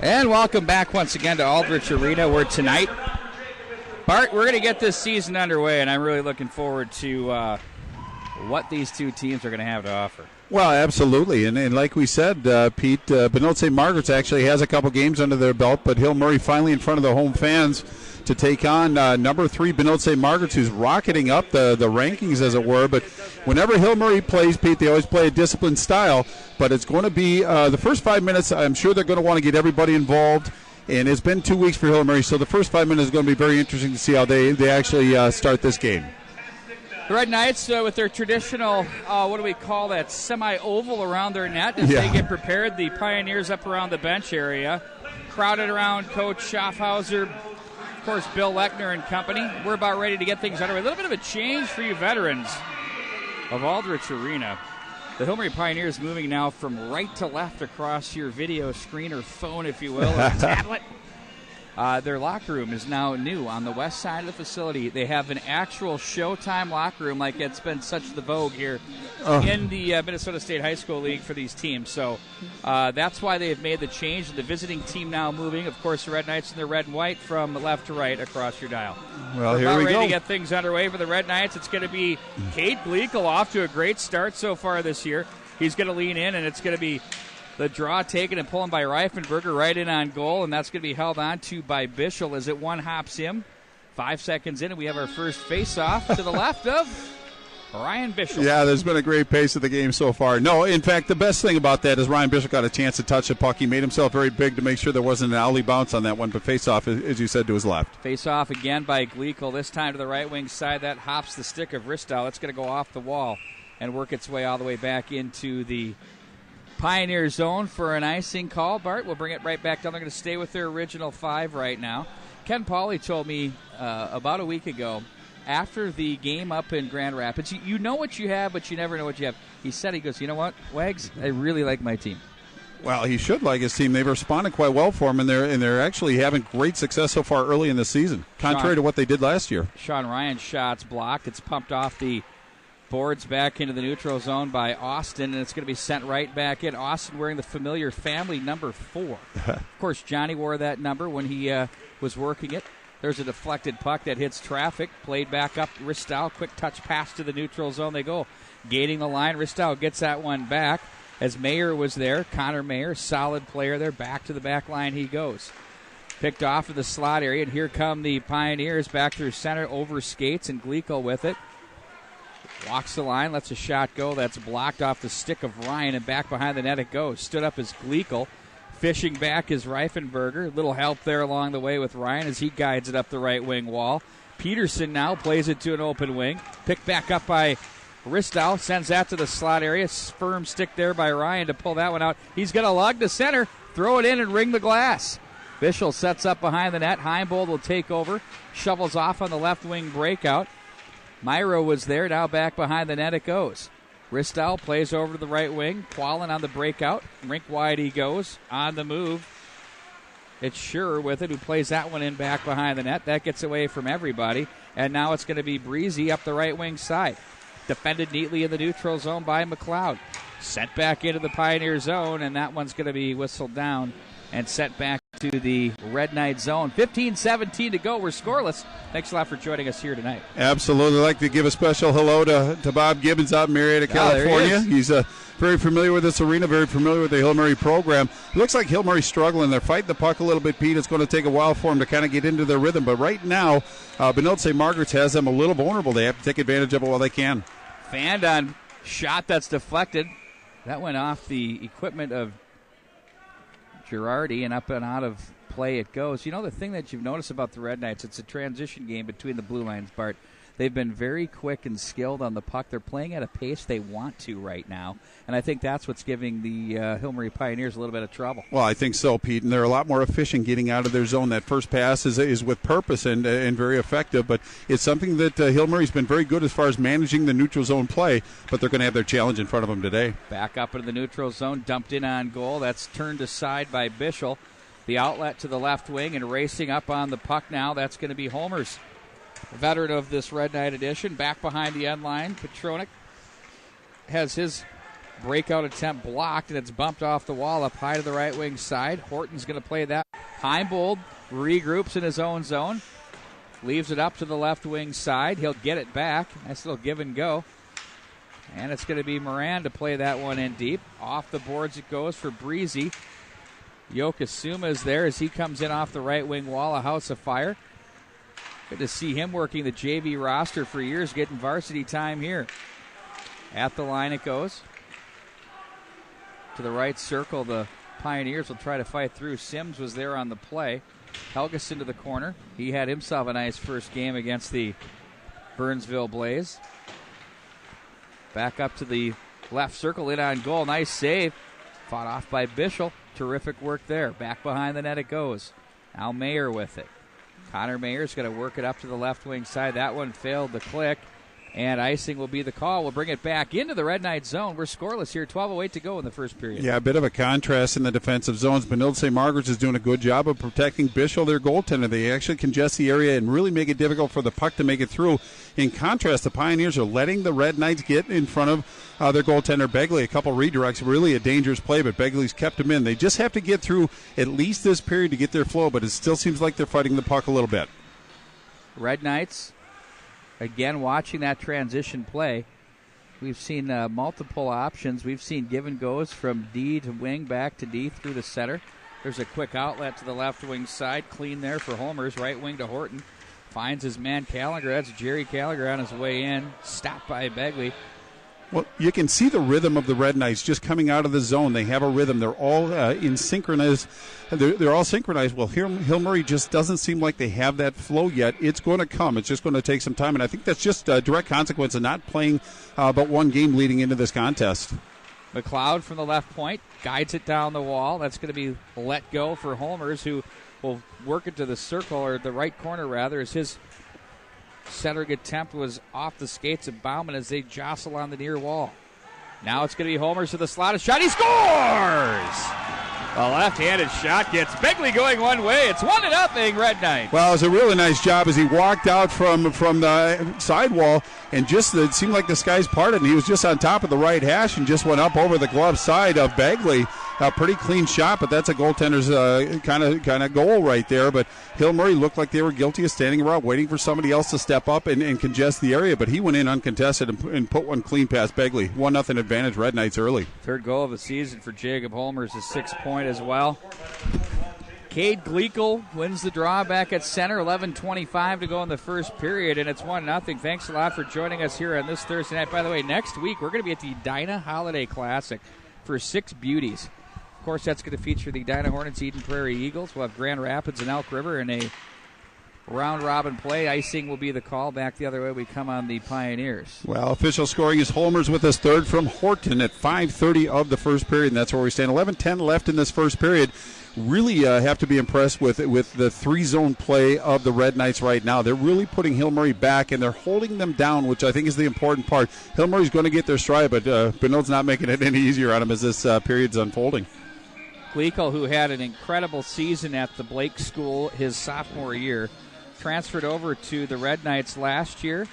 And welcome back once again to Aldrich Arena, where tonight, Bart, we're going to get this season underway, and I'm really looking forward to what these two teams are going to have to offer. Well, absolutely. And like we said, Pete, Benilde St. Margaret's actually has a couple games under their belt, but Hill Murray finally in front of the home fans to take on number 3 Benilde St. Margaret's, who's rocketing up the rankings, as it were. But whenever Hill Murray plays, Pete, they always play a disciplined style. But it's going to be the first 5 minutes, I'm sure they're going to want to get everybody involved. And it's been 2 weeks for Hill Murray, so the first 5 minutes is going to be very interesting to see how they actually start this game. The Red Knights with their traditional, what do we call that, semi-oval around their net as they get prepared. The Pioneers up around the bench area, crowded around Coach Schaffhauser, of course, Bill Lechner and company. We're about ready to get things underway. A little bit of a change for you veterans of Aldrich Arena. The Hill Murray Pioneers moving now from right to left across your video screen or phone, if you will, or tablet. Their locker room is now new on the west side of the facility. They have an actual Showtime locker room, like it's been such the vogue here in the Minnesota State High School League for these teams. So that's why they have made the change. The visiting team now moving, of course, the Red Knights in their red and white from left to right across your dial. Well, We're here we ready go to get things underway for the Red Knights. It's going to be Cade Gleekel off to a great start so far this year. He's going to lean in, and it's going to be the draw taken and pulling by Reifenberger right in on goal, and that's going to be held on to by Bischel as it one-hops him. 5 seconds in, and we have our first face-off to the left of Ryan Bischel. Yeah, there's been a great pace of the game so far. No, in fact, the best thing about that is Ryan Bischel got a chance to touch the puck. He made himself very big to make sure there wasn't an alley bounce on that one, but face-off, as you said, to his left. Face-off again by Gleekel, this time to the right wing side. That hops the stick of Ristow. It's going to go off the wall and work its way all the way back into the Pioneer zone for an icing call. Bart, we'll bring it right back down. They're going to stay with their original 5 right now. Ken Pauley told me about a week ago, after the game up in Grand Rapids, you know what you have, but you never know what you have. He said, he goes, you know what, Wags, I really like my team. Well, he should like his team. They've responded quite well for him, and they're actually having great success so far early in the season, contrary to what they did last year. Sean Ryan's shot's blocked. It's pumped off the boards back into the neutral zone by Austin, and it's going to be sent right back in. Austin wearing the familiar family number 4. Of course, Johnny wore that number when he was working it. There's a deflected puck that hits traffic, played back up to Ristow. Quick touch pass to the neutral zone. They go gating the line. Ristow gets that one back as Mayer was there. Connor Mayer, solid player there. Back to the back line he goes. Picked off of the slot area, and here come the Pioneers back through center, over skates, and Gleekel with it. Walks the line, lets a shot go. That's blocked off the stick of Ryan, and back behind the net it goes. Stood up as Gleekel. Fishing back is Reifenberger. Little help there along the way with Ryan as he guides it up the right wing wall. Peterson now plays it to an open wing. Picked back up by Ristow. Sends that to the slot area. Firm stick there by Ryan to pull that one out. He's going to lug to center, throw it in, and ring the glass. Bischel sets up behind the net. Heimbold will take over. Shovels off on the left wing breakout. Myro was there, now back behind the net it goes. Ristow plays over to the right wing. Quallen on the breakout. Rink wide he goes. On the move. It's Sure with it, who plays that one in back behind the net. That gets away from everybody. And now it's going to be Breezy up the right wing side. Defended neatly in the neutral zone by McLeod. Sent back into the Pioneer zone, and that one's going to be whistled down and sent back to the Red Knight zone. 15-17 to go. We're scoreless. Thanks a lot for joining us here tonight. Absolutely. I'd like to give a special hello to Bob Gibbons out in Marietta, California. He's very familiar with this arena, very familiar with the Hill Murray program. It looks like Hill Murray's struggling. They're fighting the puck a little bit, Pete. It's going to take a while for them to kind of get into their rhythm. But right now, Benilde St. Margaret's has them a little vulnerable. They have to take advantage of it while they can. Fanned on shot that's deflected. That went off the equipment of Girardi, and up and out of play it goes. You know, the thing that you've noticed about the Red Knights, it's a transition game between the blue lines, Bart. They've been very quick and skilled on the puck. They're playing at a pace they want to right now, and I think that's what's giving the Hill Murray Pioneers a little bit of trouble. Well, I think so, Pete, and they're a lot more efficient getting out of their zone. That first pass is with purpose and very effective, but it's something that Hill Murray's been very good as far as managing the neutral zone play, but they're going to have their challenge in front of them today. Back up into the neutral zone, dumped in on goal. That's turned aside by Bischel. The outlet to the left wing, and racing up on the puck now, that's going to be Holmers. Veteran of this Red Knight edition, back behind the end line. Petronik has his breakout attempt blocked, and it's bumped off the wall up high to the right wing side. Horton's going to play that. Heimbold regroups in his own zone. Leaves it up to the left wing side. He'll get it back. Nice little give and go. And it's going to be Moran to play that one in deep. Off the boards it goes for Breezy. Yokozuna is there as he comes in off the right wing wall, a house of fire. Good to see him working the JV roster for years, getting varsity time here. At the line it goes. To the right circle, the Pioneers will try to fight through. Sims was there on the play. Helgeson to the corner. He had himself a nice first game against the Burnsville Blaze. Back up to the left circle, in on goal. Nice save. Fought off by Bischel. Terrific work there. Back behind the net it goes. Now Mayer with it. Connor Mayer's going to work it up to the left wing side. That one failed to click. And icing will be the call. We'll bring it back into the Red Knight zone. We're scoreless here. 12:08 to go in the first period. Yeah, a bit of a contrast in the defensive zones. Benilde St. Margaret's is doing a good job of protecting Bischel, their goaltender. They actually congest the area and really make it difficult for the puck to make it through. In contrast, the Pioneers are letting the Red Knights get in front of their goaltender, Begley. A couple redirects, really a dangerous play, but Begley's kept him in. They just have to get through at least this period to get their flow, but it still seems like they're fighting the puck a little bit. Red Knights, again, watching that transition play. We've seen multiple options. We've seen give and goes from D to wing, back to D through the center. There's a quick outlet to the left wing side. Clean there for Holmers. Right wing to Horton. Finds his man Gallagher. That's Jerry Gallagher on his way in. Stopped by Begley. Well, you can see the rhythm of the Red Knights just coming out of the zone. They have a rhythm. They're all in synchronized. They're all synchronized. Well, Hill Murray just doesn't seem like they have that flow yet. It's going to come. It's just going to take some time, and I think that's just a direct consequence of not playing but one game leading into this contest. McLeod from the left point guides it down the wall. That's going to be let go for Holmers, who will work it to the circle, or the right corner rather, as his centering attempt was off the skates of Bauman as they jostle on the near wall. Now it's going to be Holmers to the slot. A shot. He scores! A left-handed shot gets Begley going one way. It's 1-0 Red Knights. Well, it was a really nice job as he walked out from the sidewall, and just it seemed like the skies parted, and he was just on top of the right hash and just went up over the glove side of Begley. A pretty clean shot, but that's a goaltender's kind of goal right there. But Hill Murray looked like they were guilty of standing around waiting for somebody else to step up and congest the area, but he went in uncontested and put one clean past Begley. 1-0 advantage Red Knights early. Third goal of the season for Jacob Holmers, his 6th point as well. Cade Gleekel wins the draw back at center. 11:25 to go in the first period, and it's 1-0. Thanks a lot for joining us here on this Thursday night. By the way, next week we're going to be at the Dinah Holiday Classic for 6 beauties. Of course, that's going to feature the Dinah Hornets, Eden Prairie Eagles. We'll have Grand Rapids and Elk River in a round-robin play. Icing will be the call. Back the other way we come on the Pioneers. Well, official scoring is Holmers with his third from Horton at 5:30 of the first period, and that's where we stand. 11:10 left in this first period. Really have to be impressed with the three-zone play of the Red Knights right now. They're really putting Hill Murray back, and they're holding them down, which I think is the important part. Hill Murray's going to get their stride, but Benilde's not making it any easier on him as this period's unfolding. Gleekel, who had an incredible season at the Blake School his sophomore year, transferred over to the Red Knights last year,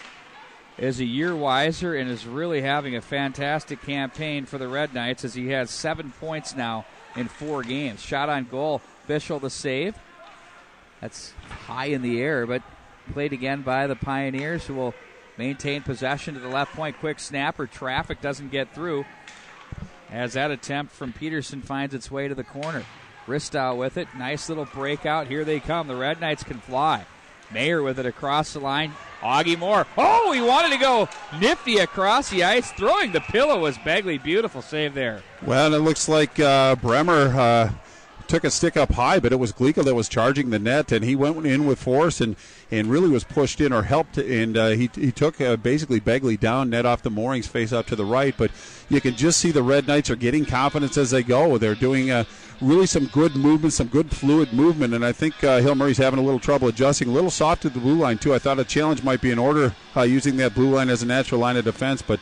is a year wiser, and is really having a fantastic campaign for the Red Knights as he has 7 points now in 4 games. Shot on goal, Bischel the save. That's high in the air, but played again by the Pioneers, who will maintain possession to the left point. Quick snapper, traffic doesn't get through, as that attempt from Peterson finds its way to the corner. Ristow with it. Nice little breakout. Here they come. The Red Knights can fly. Mayer with it across the line. Augie Moore. Oh, he wanted to go nifty across the ice. Throwing the pillow was Begley. Beautiful save there. Well, it looks like Bremer took a stick up high, but it was Gleekel that was charging the net, and he went in with force and really was pushed in or helped, and he took basically Begley down, net off the moorings, face up to the right. But you can just see the Red Knights are getting confidence as they go. They're doing really some good movement, some good fluid movement, and I think Hill Murray's having a little trouble adjusting. A little soft to the blue line, too. I thought a challenge might be in order using that blue line as a natural line of defense, but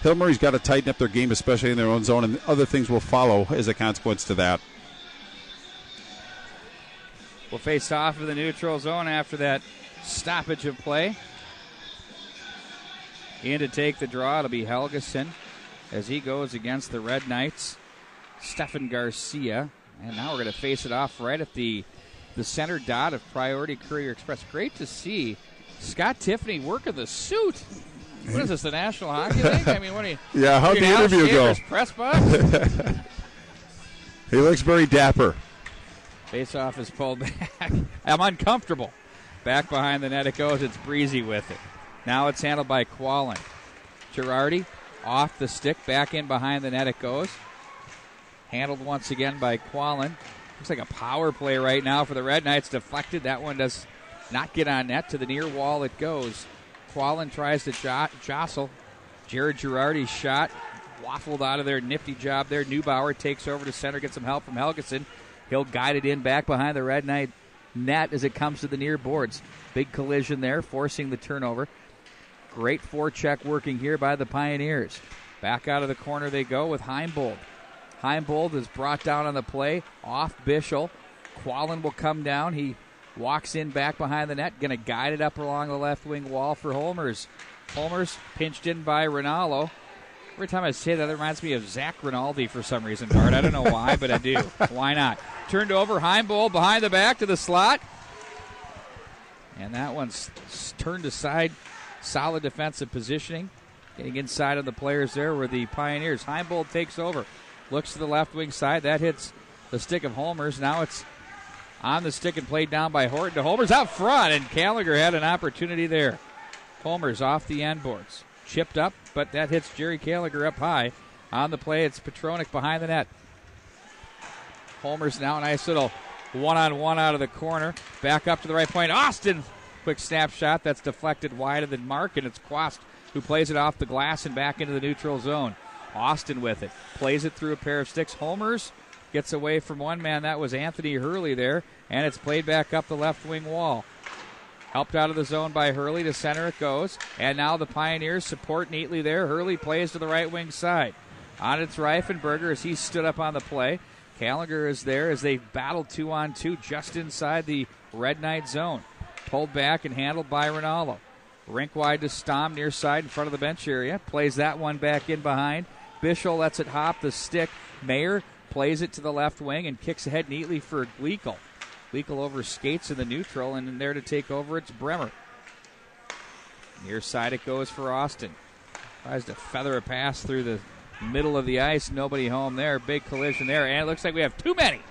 Hill Murray's got to tighten up their game, especially in their own zone, and other things will follow as a consequence to that. We'll face off in the neutral zone after that stoppage of play. In to take the draw, it'll be Helgeson. as he goes against the Red Knights, Stefan Garcia. And now we're going to face it off right at the center dot of Priority Courier Express. Great to see Scott Tiffany working the suit. What is this, the National Hockey League? I mean, what are you? Yeah, how'd the interview go? Press box? He looks very dapper. Face-off is pulled back. I'm uncomfortable. Back behind the net it goes. It's Breezy with it. Now it's handled by Quallen. Girardi off the stick. Back in behind the net it goes. Handled once again by Quallen. Looks like a power play right now for the Red Knights. Deflected. That one does not get on net. To the near wall it goes. Quallen tries to jostle. Jared Girardi's shot waffled out of there. Nifty job there. Neubauer takes over to center. Gets some help from Helgeson. He'll guide it in back behind the Red Knight net as it comes to the near boards. Big collision there, forcing the turnover. Great forecheck working here by the Pioneers. Back out of the corner they go with Heimbold. Heimbold is brought down on the play. Off Bischel. Quallen will come down. He walks in back behind the net. Going to guide it up along the left wing wall for Holmers. Holmers pinched in by Rinaldo. Every time I say that, it reminds me of Zach Rinaldi for some reason, Bart. I don't know why, but I do. Why not? Turned over. Heimbold behind the back to the slot. And that one's turned aside. Solid defensive positioning. Getting inside of the players there were the Pioneers. Heimbold takes over. Looks to the left wing side. That hits the stick of Holmers. Now it's on the stick and played down by Horton to Holmers out front, and Gallagher had an opportunity there. Holmers off the end boards. Chipped up, but that hits Jerry Gallagher up high. On the play, it's Petronik behind the net. Holmers now, nice little one-on-one out of the corner. Back up to the right point. Austin, quick snapshot. That's deflected wide of the mark, and it's Quast who plays it off the glass and back into the neutral zone. Austin with it. Plays it through a pair of sticks. Holmers gets away from one man. That was Anthony Hurley there, and it's played back up the left wing wall. Helped out of the zone by Hurley. To center it goes. And now the Pioneers support neatly there. Hurley plays to the right wing side. On it's Reifenberger as he stood up on the play. Gallagher is there as they battle 2-on-2 just inside the Red Knight zone. Pulled back and handled by Rinaldo. Rink wide to Stom near side in front of the bench area. Plays that one back in behind. Bischel lets it hop the stick. Mayer plays it to the left wing and kicks ahead neatly for Gleekel. Gleekel over skates in the neutral, and in there to take over, it's Bremer. Near side it goes for Austin. Tries to feather a pass through the middle of the ice. Nobody home there. Big collision there, and it looks like we have too many.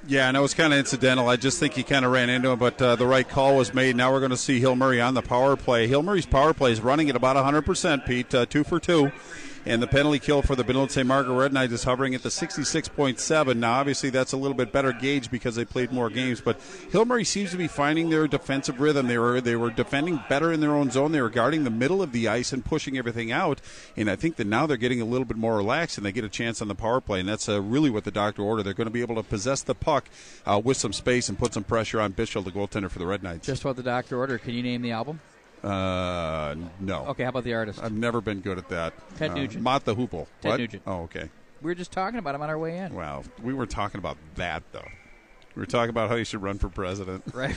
Yeah, and it was kind of incidental. I just think he kind of ran into him, but the right call was made. Now we're going to see Hill Murray on the power play. Hill Murray's power play is running at about 100%, Pete, 2 for 2. And the penalty kill for the Benilde St. Margaret Red Knights is hovering at the 66.7. Now, obviously, that's a little bit better gauge because they played more games. But Hill Murray seems to be finding their defensive rhythm. They were defending better in their own zone. They were guarding the middle of the ice and pushing everything out. And I think that now they're getting a little bit more relaxed and they get a chance on the power play. And that's really what the doctor ordered. They're going to be able to possess the puck with some space and put some pressure on Bischel, the goaltender for the Red Knights. Just what the doctor ordered. Can you name the album? No. Okay, how about the artist? I've never been good at that. Ted Nugent. Mott the Hoople. Ted What? Nugent. Oh, okay. We were just talking about him on our way in. Wow. We were talking about that, though. We were talking about how you should run for president. Right.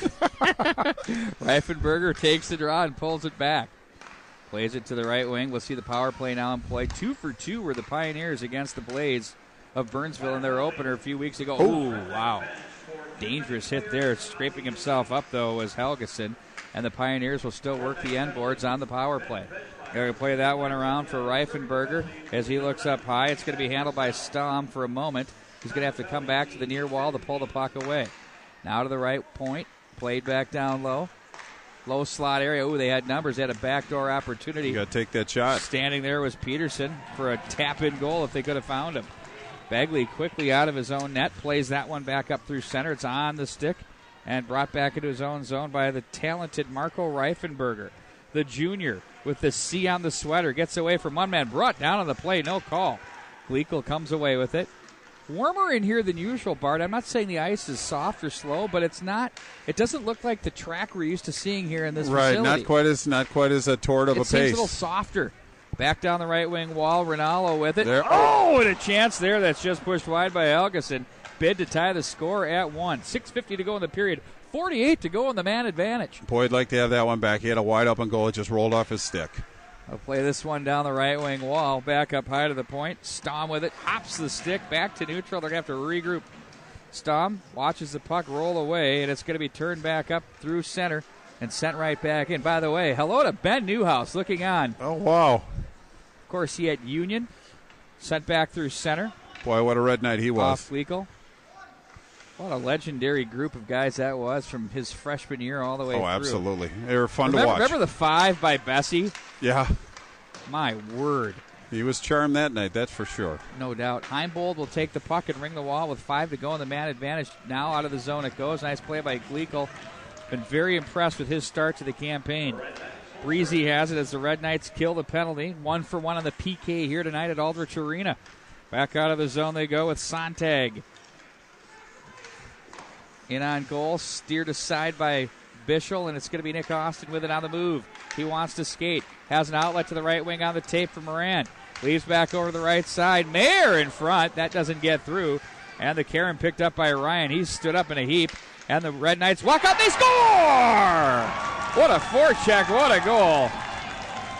Reifenberger takes the draw and pulls it back. Plays it to the right wing. We'll see the power play now in play. 2 for 2 were the Pioneers against the Blades of Burnsville in their opener a few weeks ago. Oh, wow. Dangerous hit there. Scraping himself up, though, was Helgeson. And the Pioneers will still work the end boards on the power play. They're going to play that one around for Reifenberger as he looks up high. It's going to be handled by Stom for a moment. He's going to have to come back to the near wall to pull the puck away. Now to the right point. Played back down low. Low slot area. Ooh, they had numbers. They had a backdoor opportunity. You got to take that shot. Standing there was Peterson for a tap-in goal if they could have found him. Bagley quickly out of his own net. Plays that one back up through center. It's on the stick. And brought back into his own zone by the talented Marco Reifenberger. The junior with the C on the sweater gets away from one man. Brought down on the play. No call. Gleekel comes away with it. Warmer in here than usual, Bart. I'm not saying the ice is soft or slow, but it's not. It doesn't look like the track we're used to seeing here in this facility. Right, not quite as a torrid of a pace. It seems a little softer. Back down the right wing wall. Rinaldo with it. Oh, and a chance there that's just pushed wide by Helgeson. Bid to tie the score at 1. 6:50 to go in the period. 48 to go in the man advantage. Boy, I'd like to have that one back. He had a wide open goal. It just rolled off his stick. They'll play this one down the right wing wall. Back up high to the point. Stom with it. Hops the stick back to neutral. They're going to have to regroup. Stom watches the puck roll away, and it's going to be turned back up through center and sent right back in. By the way, hello to Ben Newhouse looking on. Oh, wow. Of course, he had Union. Sent back through center. Boy, what a red night he was. Off Legal. What a legendary group of guys that was from his freshman year all the way through. Oh, absolutely. They were fun to watch. Remember the 5 by Bessie? Yeah. My word. He was charmed that night, that's for sure. No doubt. Heimbold will take the puck and ring the wall with 5 to go in the man advantage. Now out of the zone it goes. Nice play by Gleekle. Been very impressed with his start to the campaign. Breezy has it as the Red Knights kill the penalty. 1-for-1 on the PK here tonight at Aldrich Arena. Back out of the zone they go with Sontag. In on goal, steered aside by Bischel, and it's going to be Nick Austin with it on the move. He wants to skate. Has an outlet to the right wing on the tape for Moran. Leaves back over to the right side. Mayer in front. That doesn't get through. And the Karen picked up by Ryan. He's stood up in a heap. And the Red Knights walk out. They score! What a forecheck. What a goal.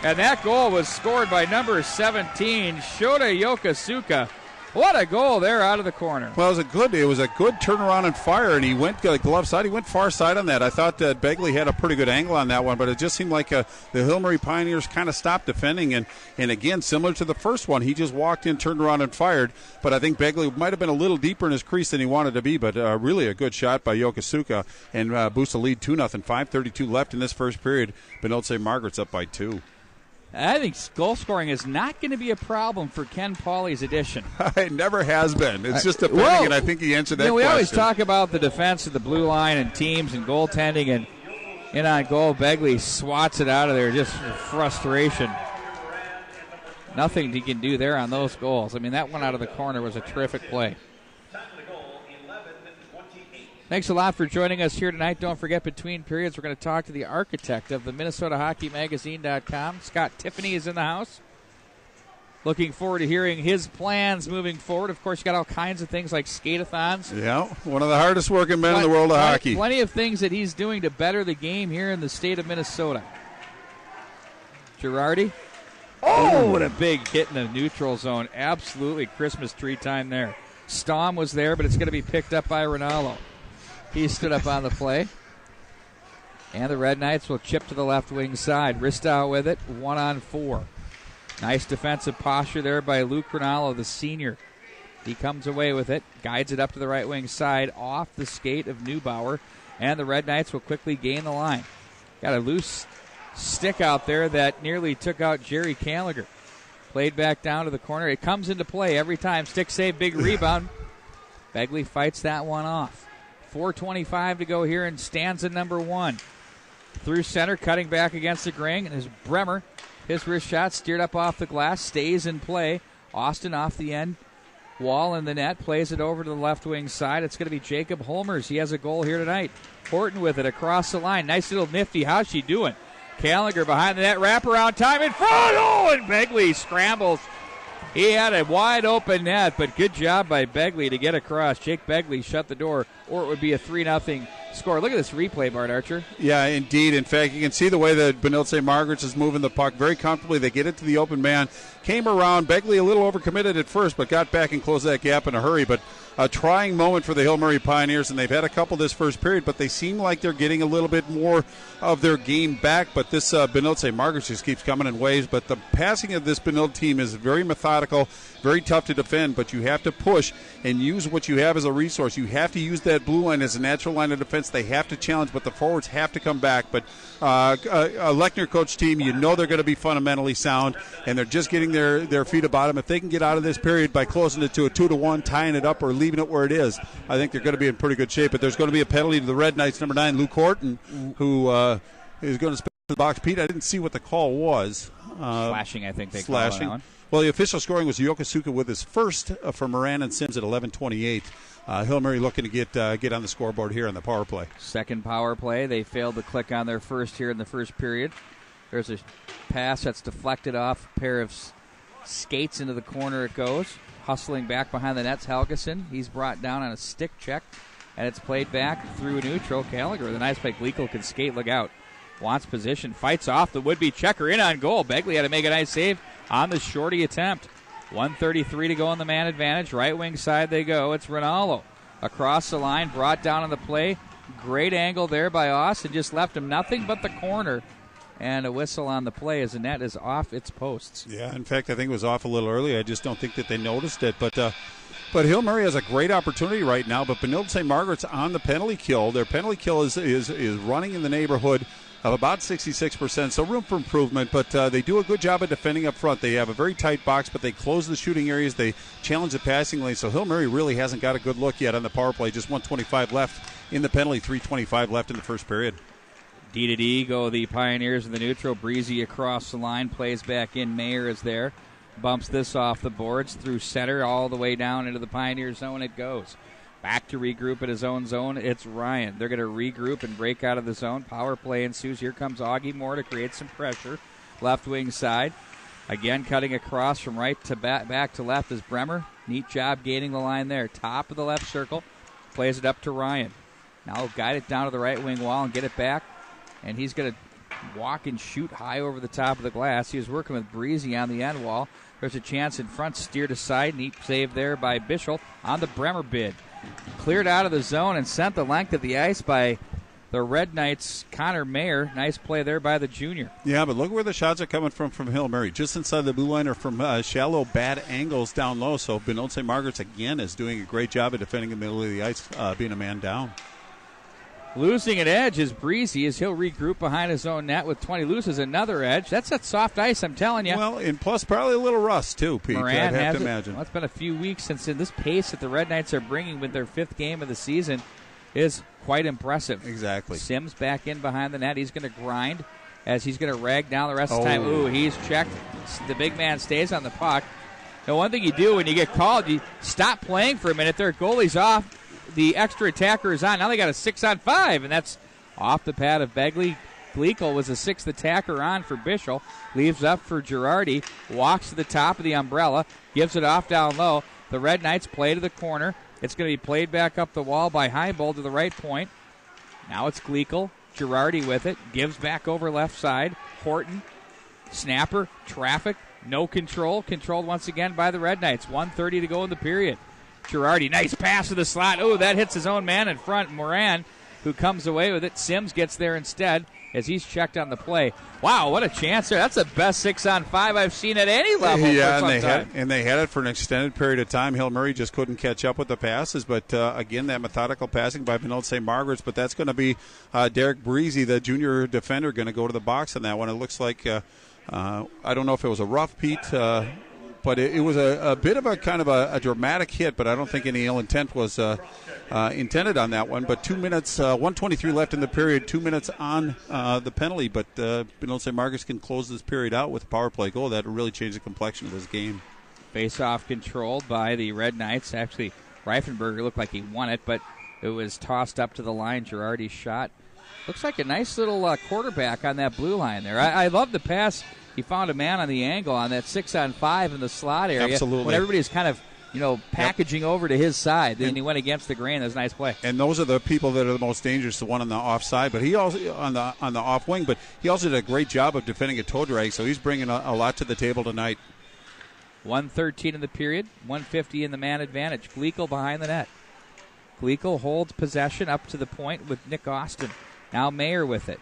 And that goal was scored by number 17, Shota Yokosuka. What a goal there out of the corner. Well, it was a good turnaround and fire, and he went glove side. He went far side on that. I thought that Begley had a pretty good angle on that one, but it just seemed like the Hill Murray Pioneers kind of stopped defending. And again, similar to the first one, he just walked in, turned around, and fired. But I think Begley might have been a little deeper in his crease than he wanted to be, but really a good shot by Yokosuka and boosts the lead 2-0. 5:32 left in this first period. Benilde St. Margaret's up by 2. I think goal scoring is not going to be a problem for Ken Pauley's addition. It never has been. It's just depending, and I think he answered that question. We always talk about the defense of the blue line and teams and goaltending, and in on goal, Begley swats it out of there just for frustration. Nothing he can do there on those goals. I mean, that one out of the corner was a terrific play. Thanks a lot for joining us here tonight. Don't forget, between periods, we're going to talk to the architect of the MinnesotaHockeyMagazine.com. Scott Tiffany is in the house. Looking forward to hearing his plans moving forward. Of course, you got all kinds of things like skate-a-thons. Yeah, one of the hardest working men in the world of hockey. Plenty of things that he's doing to better the game here in the state of Minnesota. Girardi. Oh, what a big hit in the neutral zone. Absolutely Christmas tree time there. Stom was there, but it's going to be picked up by Rinaldo. He stood up on the play. And the Red Knights will chip to the left wing side. Ristow with it, 1-on-4. Nice defensive posture there by Luke Rinaldo, the senior. He comes away with it, guides it up to the right wing side, off the skate of Neubauer. And the Red Knights will quickly gain the line. Got a loose stick out there that nearly took out Jerry Callagher. Played back down to the corner. It comes into play every time. Stick save, big rebound. Begley fights that one off. 4:25 to go here in stanza number 1. Through center, cutting back against the grain, and his Bremer, his wrist shot steered up off the glass, stays in play. Austin off the end wall in the net, plays it over to the left wing side. It's going to be Jacob Holmers. He has a goal here tonight. Horton with it across the line. Nice little nifty. How's she doing? Callagher behind the net, wraparound time in front. Oh, and Begley scrambles. He had a wide open net, but good job by Begley to get across. Jake Begley shut the door, or it would be a 3-0 score. Look at this replay, Bart Archer. Yeah, indeed. In fact, you can see the way that Benilde St. Margaret's is moving the puck very comfortably. They get it to the open man. Came around. Begley a little overcommitted at first, but got back and closed that gap in a hurry. But a trying moment for the Hill Murray Pioneers, and they've had a couple this first period, but they seem like they're getting a little bit more of their game back. But this Benilde St. Margaret's just keeps coming in waves. But the passing of this Benilde team is very methodical, very tough to defend, but you have to push and use what you have as a resource. You have to use that blue line as a natural line of defense. They have to challenge, but the forwards have to come back. But a Lechner coach team, you know they're going to be fundamentally sound, and they're just getting their feet about them. If they can get out of this period by closing it to a 2-1, tying it up, or leaving it where it is, I think they're going to be in pretty good shape. But there's going to be a penalty to the Red Knights, number 9, Luke Horton, who is going to spin the box. Pete, I didn't see what the call was. Slashing, I think they call that one. Well, the official scoring was Yokosuka with his first for Moran and Sims at 11:28. Hill Murray looking to get on the scoreboard here on the power play. Second power play. They failed to click on their first here in the first period. There's a pass that's deflected off a pair of skates into the corner. It goes. Hustling back behind the net's Helgeson. He's brought down on a stick check, and it's played back through neutral. Gallagher with a nice play. Gleekle can skate. Look out. wants position, fights off the would-be checker in on goal. Begley had to make a nice save on the shorty attempt. 1:33 to go on the man advantage. Right wing side they go. It's Rinaldo. Across the line, brought down on the play. Great angle there by Austin. Just left him nothing but the corner. And a whistle on the play as the net is off its posts. Yeah, in fact, I think it was off a little early. I just don't think that they noticed it. But Hill Murray has a great opportunity right now. But Benilde St. Margaret's on the penalty kill. Their penalty kill is running in the neighborhood of about 66%, so room for improvement. But they do a good job of defending up front. They have a very tight box, but they close the shooting areas. They challenge the passing lane. So Hill Murray really hasn't got a good look yet on the power play. Just 1:25 left in the penalty, 3:25 left in the first period. D to D go the Pioneers in the neutral. Breezy across the line, plays back in. Mayer is there. Bumps this off the boards through center all the way down into the Pioneer zone it goes. Back to regroup at his own zone. It's Ryan. They're going to regroup and break out of the zone. Power play ensues. Here comes Augie Moore to create some pressure. Left wing side. Again cutting across from right to back to left is Bremer. Neat job gaining the line there. Top of the left circle. Plays it up to Ryan. Now guide it down to the right wing wall and get it back. And he's going to walk and shoot high over the top of the glass. He was working with Breezy on the end wall. There's a chance in front, steered aside. Neat save there by Bischel on the Bremer bid. Cleared out of the zone and sent the length of the ice by the Red Knights' Connor Mayer. Nice play there by the junior. Yeah, but look where the shots are coming from Hill Murray. Just inside the blue line or from shallow, bad angles down low. So Benilde St. Margaret's, again, is doing a great job of defending the middle of the ice, being a man down. Losing an edge is Breezy as he'll regroup behind his own net with 20. Loses another edge. That's that soft ice, I'm telling you. Well, and plus probably a little rust, too, Pete. Moran I'd have has to imagine. Well, it's been a few weeks since this pace that the Red Knights are bringing with their 5th game of the season is quite impressive. Exactly. Sims back in behind the net. He's going to grind as he's going to rag down the rest of the time. Ooh, he's checked. The big man stays on the puck. Now, one thing you do when you get called, you stop playing for a minute. Their goalie's off. The extra attacker is on. Now they got a 6-on-5, and that's off the pad of Begley. Gleekel was a 6th attacker on for Bischel. Leaves up for Girardi. Walks to the top of the umbrella. Gives it off down low. The Red Knights play to the corner. It's going to be played back up the wall by Heimbold to the right point. Now it's Gleekel. Girardi with it. Gives back over left side. Horton. Snapper. Traffic. No control. Controlled once again by the Red Knights. 1:30 to go in the period. Girardi. Nice pass to the slot. Oh, that hits his own man in front. Moran, who comes away with it. Sims gets there instead as he's checked on the play. Wow, what a chance there. That's the best 6-on-5 I've seen at any level. Yeah, for some time. And they had it for an extended period of time. Hill Murray just couldn't catch up with the passes. But, again, that methodical passing by Benilde St. Margaret's. But that's going to be Derek Breezy, the junior defender, going to go to the box on that one. It looks like, I don't know if it was a rough, Pete, but it was a bit of a kind of a dramatic hit, but I don't think any ill intent was intended on that one. But 2 minutes, 1:23 left in the period, 2 minutes on the penalty. But Benilde St. Margaret's can close this period out with a power play goal. That will really change the complexion of this game. Face-off controlled by the Red Knights. Actually, Reifenberger looked like he won it, but it was tossed up to the line. Girardi's shot. Looks like a nice little quarterback on that blue line there. I love the pass. He found a man on the angle on that 6-on-5 in the slot area. Absolutely. When everybody's kind of, packaging over to his side. Then he went against the grain. That was a nice play. And those are the people that are the most dangerous, the one on the offside, but he also on the off wing, but he also did a great job of defending a toe drag, so he's bringing a lot to the table tonight. 1:13 in the period, 1:50 in the man advantage. Gleekel behind the net. Gleekel holds possession up to the point with Nick Austin. Now Mayer with it.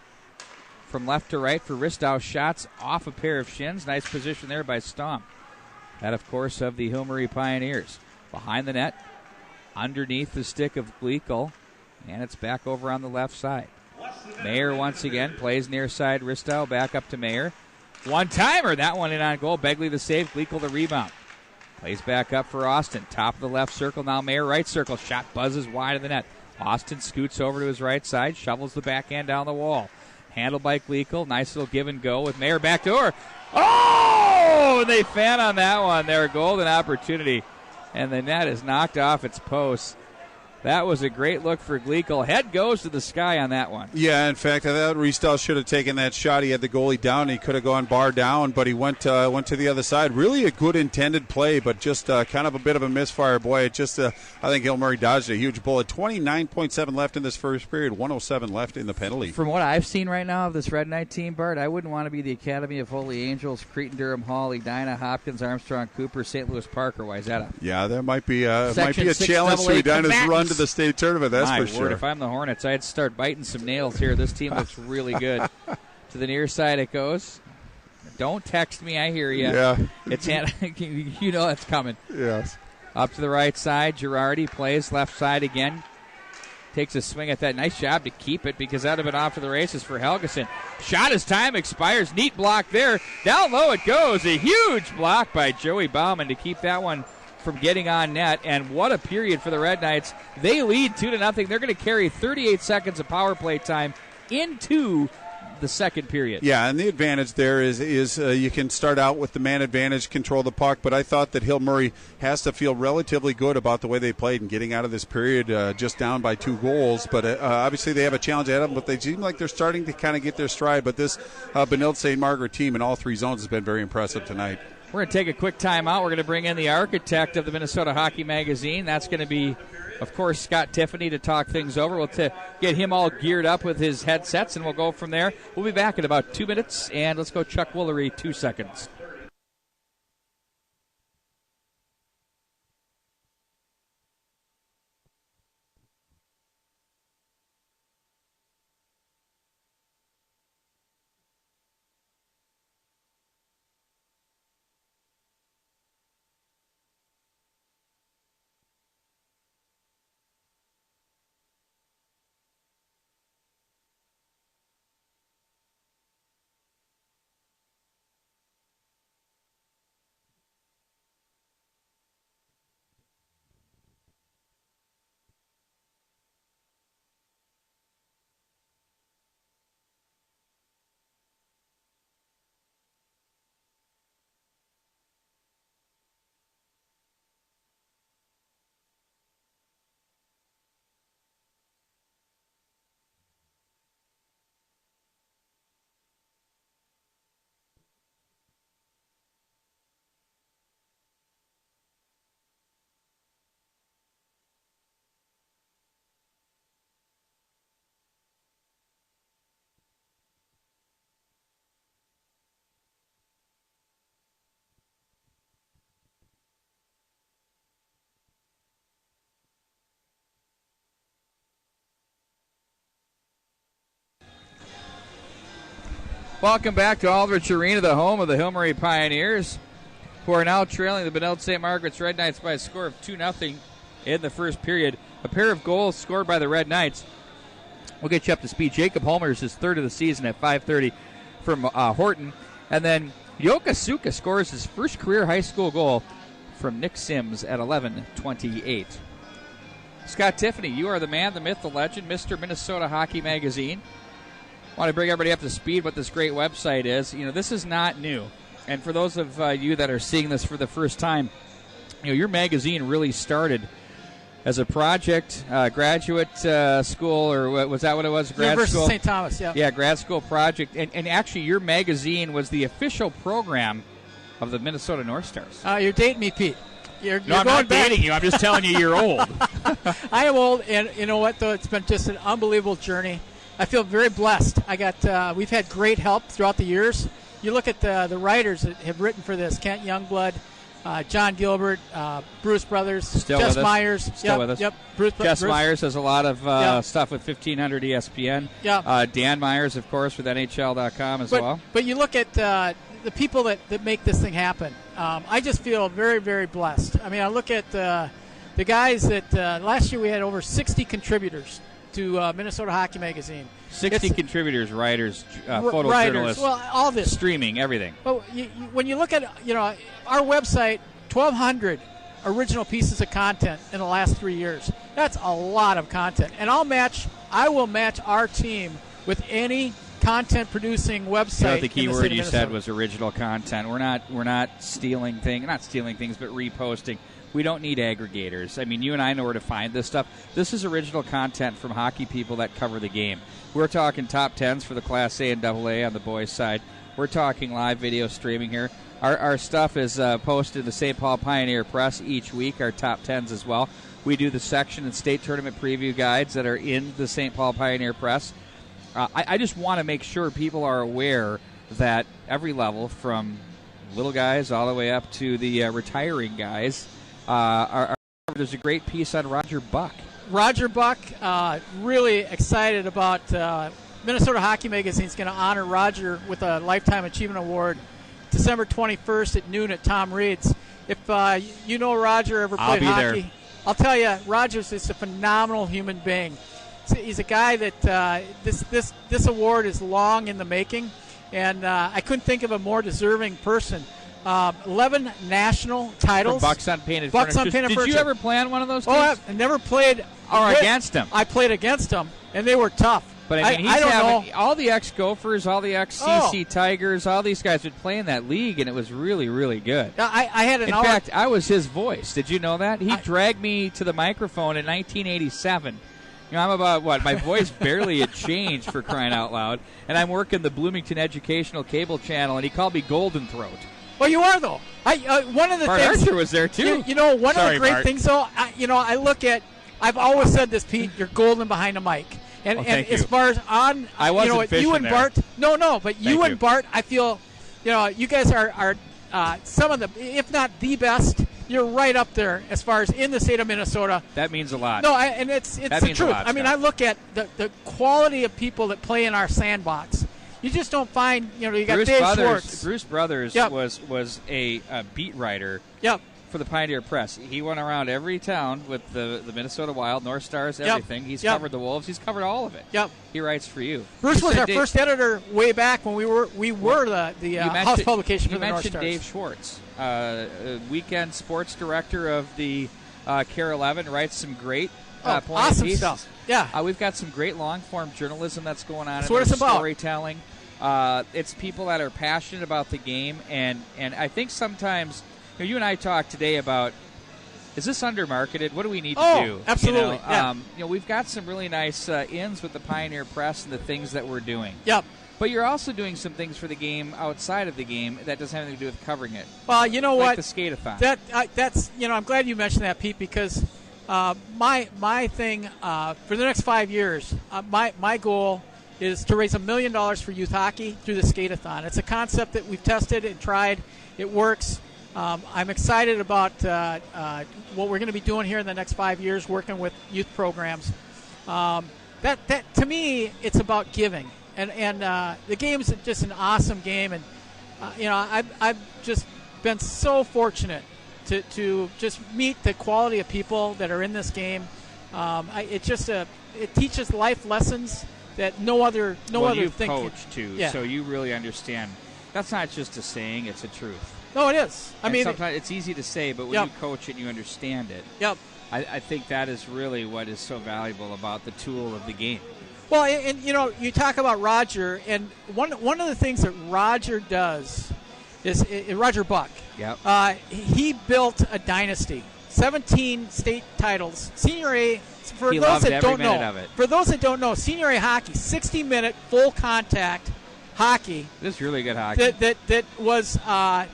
From left to right for Ristow. Shots off a pair of shins. Nice position there by Stomp. That, of course, of the Hill Murray Pioneers. Behind the net, underneath the stick of Gleekel, and it's back over on the left side. Mayer once again plays near side. Ristow back up to Mayer. One-timer. That one in on goal. Begley the save. Gleekel the rebound. Plays back up for Austin. Top of the left circle. Now Mayer right circle. Shot buzzes wide of the net. Austin scoots over to his right side. Shovels the backhand down the wall. Handled by Gleekel. Nice little give and go with Mayer back door. Oh! And they fan on that one. Their golden opportunity. And the net is knocked off its post. That was a great look for Gleekle. Head goes to the sky on that one. Yeah, in fact, I thought Riesdahl should have taken that shot. He had the goalie down. He could have gone bar down, but he went to the other side. Really a good intended play, but just kind of a bit of a misfire. Boy, it just I think Hill Murray dodged a huge bullet. 29.7 left in this first period, 107 left in the penalty. From what I've seen right now of this Red Knight team, Bart, I wouldn't want to be the Academy of Holy Angels, Cretin, Durham Hall, Edina, Hopkins, Armstrong, Cooper, St. Louis Park, or Wayzata. Yeah, there might be a Section challenge to Edina's run to the state tournament. That's My for sure. word, if I'm the Hornets, I'd start biting some nails here. This team looks really good. To the near side it goes. Don't text me, I hear you. Yeah. It's you know it's coming. Yes. Up to the right side, Girardi plays left side again. Takes a swing at that. Nice job to keep it because that would have been off to the races for Helgeson. Shot as time expires. Neat block there. Down low it goes. A huge block by Joey Bauman to keep that one from getting on net, and what a period for the Red Knights. They lead 2-0. They're going to carry 38 seconds of power play time into the second period. Yeah, and the advantage there is you can start out with the man advantage, control the puck, but I thought that Hill Murray has to feel relatively good about the way they played and getting out of this period just down by 2 goals. But obviously they have a challenge ahead of them, but they seem like they're starting to kind of get their stride. But this Benilde St. Margaret team in all 3 zones has been very impressive tonight. We're going to take a quick timeout. We're going to bring in the architect of the Minnesota Hockey Magazine. That's going to be, of course, Scott Tiffany to talk things over. We'll get him all geared up with his headsets, and we'll go from there. We'll be back in about 2 minutes, and let's go Chuck Woolery, 2 seconds. Welcome back to Aldrich Arena, the home of the Hill Murray Pioneers, who are now trailing the Benilde St. Margaret's Red Knights by a score of 2-0 in the first period. A pair of goals scored by the Red Knights. We'll get you up to speed. Jacob Holmer's his 3rd of the season at 5:30 from Horton. And then Yoka Suka scores his first career high school goal from Nick Sims at 11:28. Scott Tiffany, you are the man, the myth, the legend, Mr. Minnesota Hockey Magazine. I want to bring everybody up to speed what this great website is. You know, this is not new. And for those of you that are seeing this for the first time, you know, your magazine really started as a project, graduate school, or was that what it was? University of St. Thomas, yeah. Yeah, grad school project. And actually, your magazine was the official program of the Minnesota North Stars. You're dating me, Pete. You're no, I'm not dating you. I'm just telling you you're old. I am old, and you know what, though? It's been just an unbelievable journey. I feel very blessed. We've had great help throughout the years. You look at the writers that have written for this: Kent Youngblood, John Gilbert, Bruce Brothers, Jess Myers. Still with us. Yep. Jess Myers has a lot of stuff with 1500 ESPN. Yeah. Dan Myers, of course, with NHL.com as well. But you look at the people that make this thing happen. I just feel very, very blessed. I mean, I look at the guys that last year we had over 60 contributors to Minnesota Hockey Magazine. 60 contributors, writers, photojournalists, well, all this. Streaming, everything. Well, when you look at our website, 1,200 original pieces of content in the last 3 years. That's a lot of content. And I will match our team with any content-producing website. You know, the key word you said was original content. We're not stealing things, but reposting. We don't need aggregators. I mean, you and I know where to find this stuff. This is original content from hockey people that cover the game. We're talking top 10s for the Class A and AA on the boys' side. We're talking live video streaming here. Our stuff is posted in the St. Paul Pioneer Press each week, our top 10s as well. We do the section and state tournament preview guides that are in the St. Paul Pioneer Press. I just want to make sure people are aware that every level, from little guys all the way up to the retiring guys, there's a great piece on Roger Buck. Roger Buck, really excited about Minnesota Hockey Magazine is going to honor Roger with a Lifetime Achievement Award December 21st at noon at Tom Reed's. If you know Roger, ever played hockey, there. I'll tell you, Roger's just a phenomenal human being. He's a guy that this award is long in the making, and I couldn't think of a more deserving person. 11 national titles. From Bucks on Painted Bucks on Furniture. Painted Did Furniture. you ever play on one of those teams? Oh, I never played. Or against them? I played against them, and they were tough. But I mean, I don't know. all the ex-Gophers, all the ex-CC Tigers, all these guys would play in that league, and it was really, really good. I had an In hour. fact, I was his voice. Did you know that? He dragged me to the microphone in 1987. You know, I'm about, my voice barely had changed, for crying out loud, and I'm working the Bloomington Educational Cable Channel, and he called me Golden Throat. Well, you are, though. One of the Bart things. Archer was there, too. You know, one of Sorry, the great Bart. things, though, I look at, I've always said this, Pete, you're golden behind a mic. And, thank as you. far as on, I wasn't you fishing and there. Bart, but you Thank and you. Bart, I feel, you guys are some of the, if not the best, you're right up there as far as in the state of Minnesota. That means a lot. No, and it's That the means a truth. lot, I mean, Scott. I look at the quality of people that play in our sandbox. You just don't find, you got Bruce Dave Brothers, Schwartz. Bruce Brothers Yep. was a beat writer Yep. for the Pioneer Press. He went around every town with the Minnesota Wild, North Stars, Yep. everything. He's Yep. covered the Wolves. He's covered all of it. Yep. He writes for you. Bruce You was said our Dave- first editor way back when we were the you house mentioned- publication for you the North mentioned Stars. Dave Schwartz, weekend sports director of the KARE 11, writes some great pointed awesome pieces. stuff. Yeah. We've got some great long-form journalism that's going on. That's in what there, it's about. Storytelling. It's people that are passionate about the game, and I think sometimes you and I talked today about, is this undermarketed? What do we need to do? Absolutely. We've got some really nice ins with the Pioneer Press and the things that we're doing. Yep. But you're also doing some things for the game outside of the game that doesn't have anything to do with covering it. Well, you know like what? the skate-a-thon. That's I'm glad you mentioned that, Pete, because my thing for the next 5 years, my goal is to raise $1 million for youth hockey through the skate-a-thon. It's a concept that we've tested and tried. It works. I'm excited about what we're going to be doing here in the next 5 years, working with youth programs. That to me, it's about giving, and the game is just an awesome game, and I've just been so fortunate to just meet the quality of people that are in this game. It teaches life lessons that no other you thing. coach too, Yeah. so you really understand. That's not just a saying; it's a truth. No, it is. I mean, sometimes it's easy to say, but when Yep. you coach it, and you understand it. Yep. I think that is really what is so valuable about the tool of the game. Well, and you talk about Roger, and one of the things that Roger does is Roger Buck. Yep. He built a dynasty, 17 state titles, Senior A. For He those loved that every don't minute know, of it. for those that don't know, Senior A hockey, 60-minute full contact hockey. This is really good hockey. That was at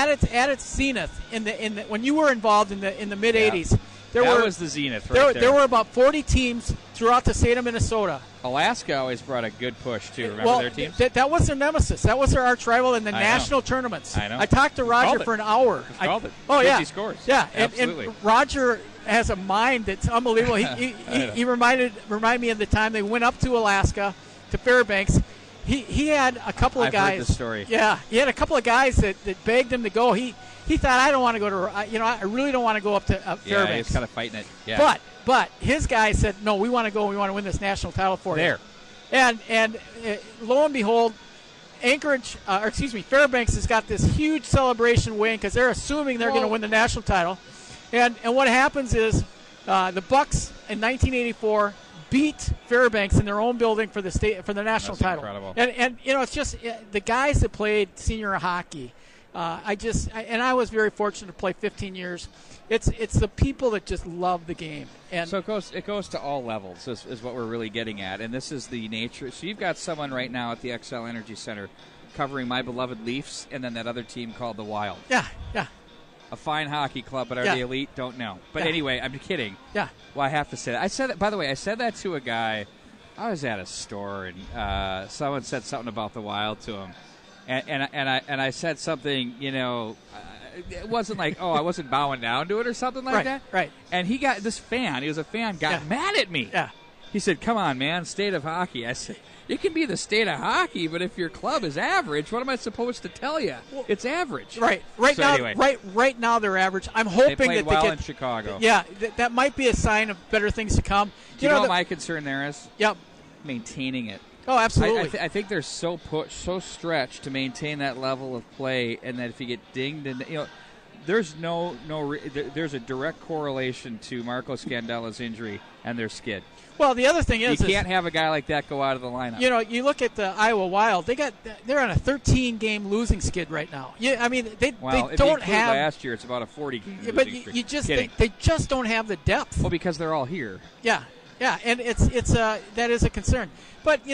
its zenith in the when you were involved in the mid '80s. That was the zenith right there. There were about 40 teams throughout the state of Minnesota. Alaska always brought a good push, too. Remember their teams? That was their nemesis. That was their arch rival in the I national know. tournaments. I know. I talked to Roger Called it. for an hour. Called it. Oh, 50 yeah. scores. Yeah, Absolutely. and Roger has a mind that's unbelievable. He reminded me of the time they went up to Alaska, to Fairbanks. He had a couple of guys. I've heard the story. Yeah, he had a couple of guys that begged him to go. He thought, I don't want to go to, I really don't want to go up to Fairbanks. Yeah, he's kind of fighting it. Yeah. But his guy said, no, we want to go. We want to win this national title for you. And lo and behold, Fairbanks has got this huge celebration win because they're assuming they're going to win the national title. And what happens is the Bucks in 1984 beat Fairbanks in their own building for the national title. Incredible. And it's just the guys that played senior hockey. I was very fortunate to play 15 years. It's the people that just love the game. And so it goes to all levels is what we're really getting at, and this is the nature. So you've got someone right now at the XL Energy Center covering my beloved Leafs and then that other team called the Wild. Yeah. A fine hockey club, but are they elite? Don't know. But anyway, I'm kidding. Yeah. Well, I have to say that. I said that. By the way, I said that to a guy. I was at a store and someone said something about the Wild to him, and I said something. It wasn't like, I wasn't bowing down to it or something like that. Right. And he got this fan. He was a fan. Got mad at me. Yeah. He said, "Come on, man, state of hockey." I said, "You can be the state of hockey, but if your club is average, what am I supposed to tell you? Well, it's average." Right So now, anyway. right now they're average. I'm hoping they played that well they in Chicago. Yeah, that might be a sign of better things to come. Do you know what my concern there is? Yep. Maintaining it. Oh, absolutely. I think they're so stretched to maintain that level of play, and that if you get dinged, and there's there's a direct correlation to Marco Scandella's injury and their skid. Well, the other thing is you can't have a guy like that go out of the lineup. You look at the Iowa Wild; they're on a 13-game losing skid right now. They don't have last year. It's about a 40-game losing but streak. they just don't have the depth. Well, because they're all here. Yeah, and that is a concern. But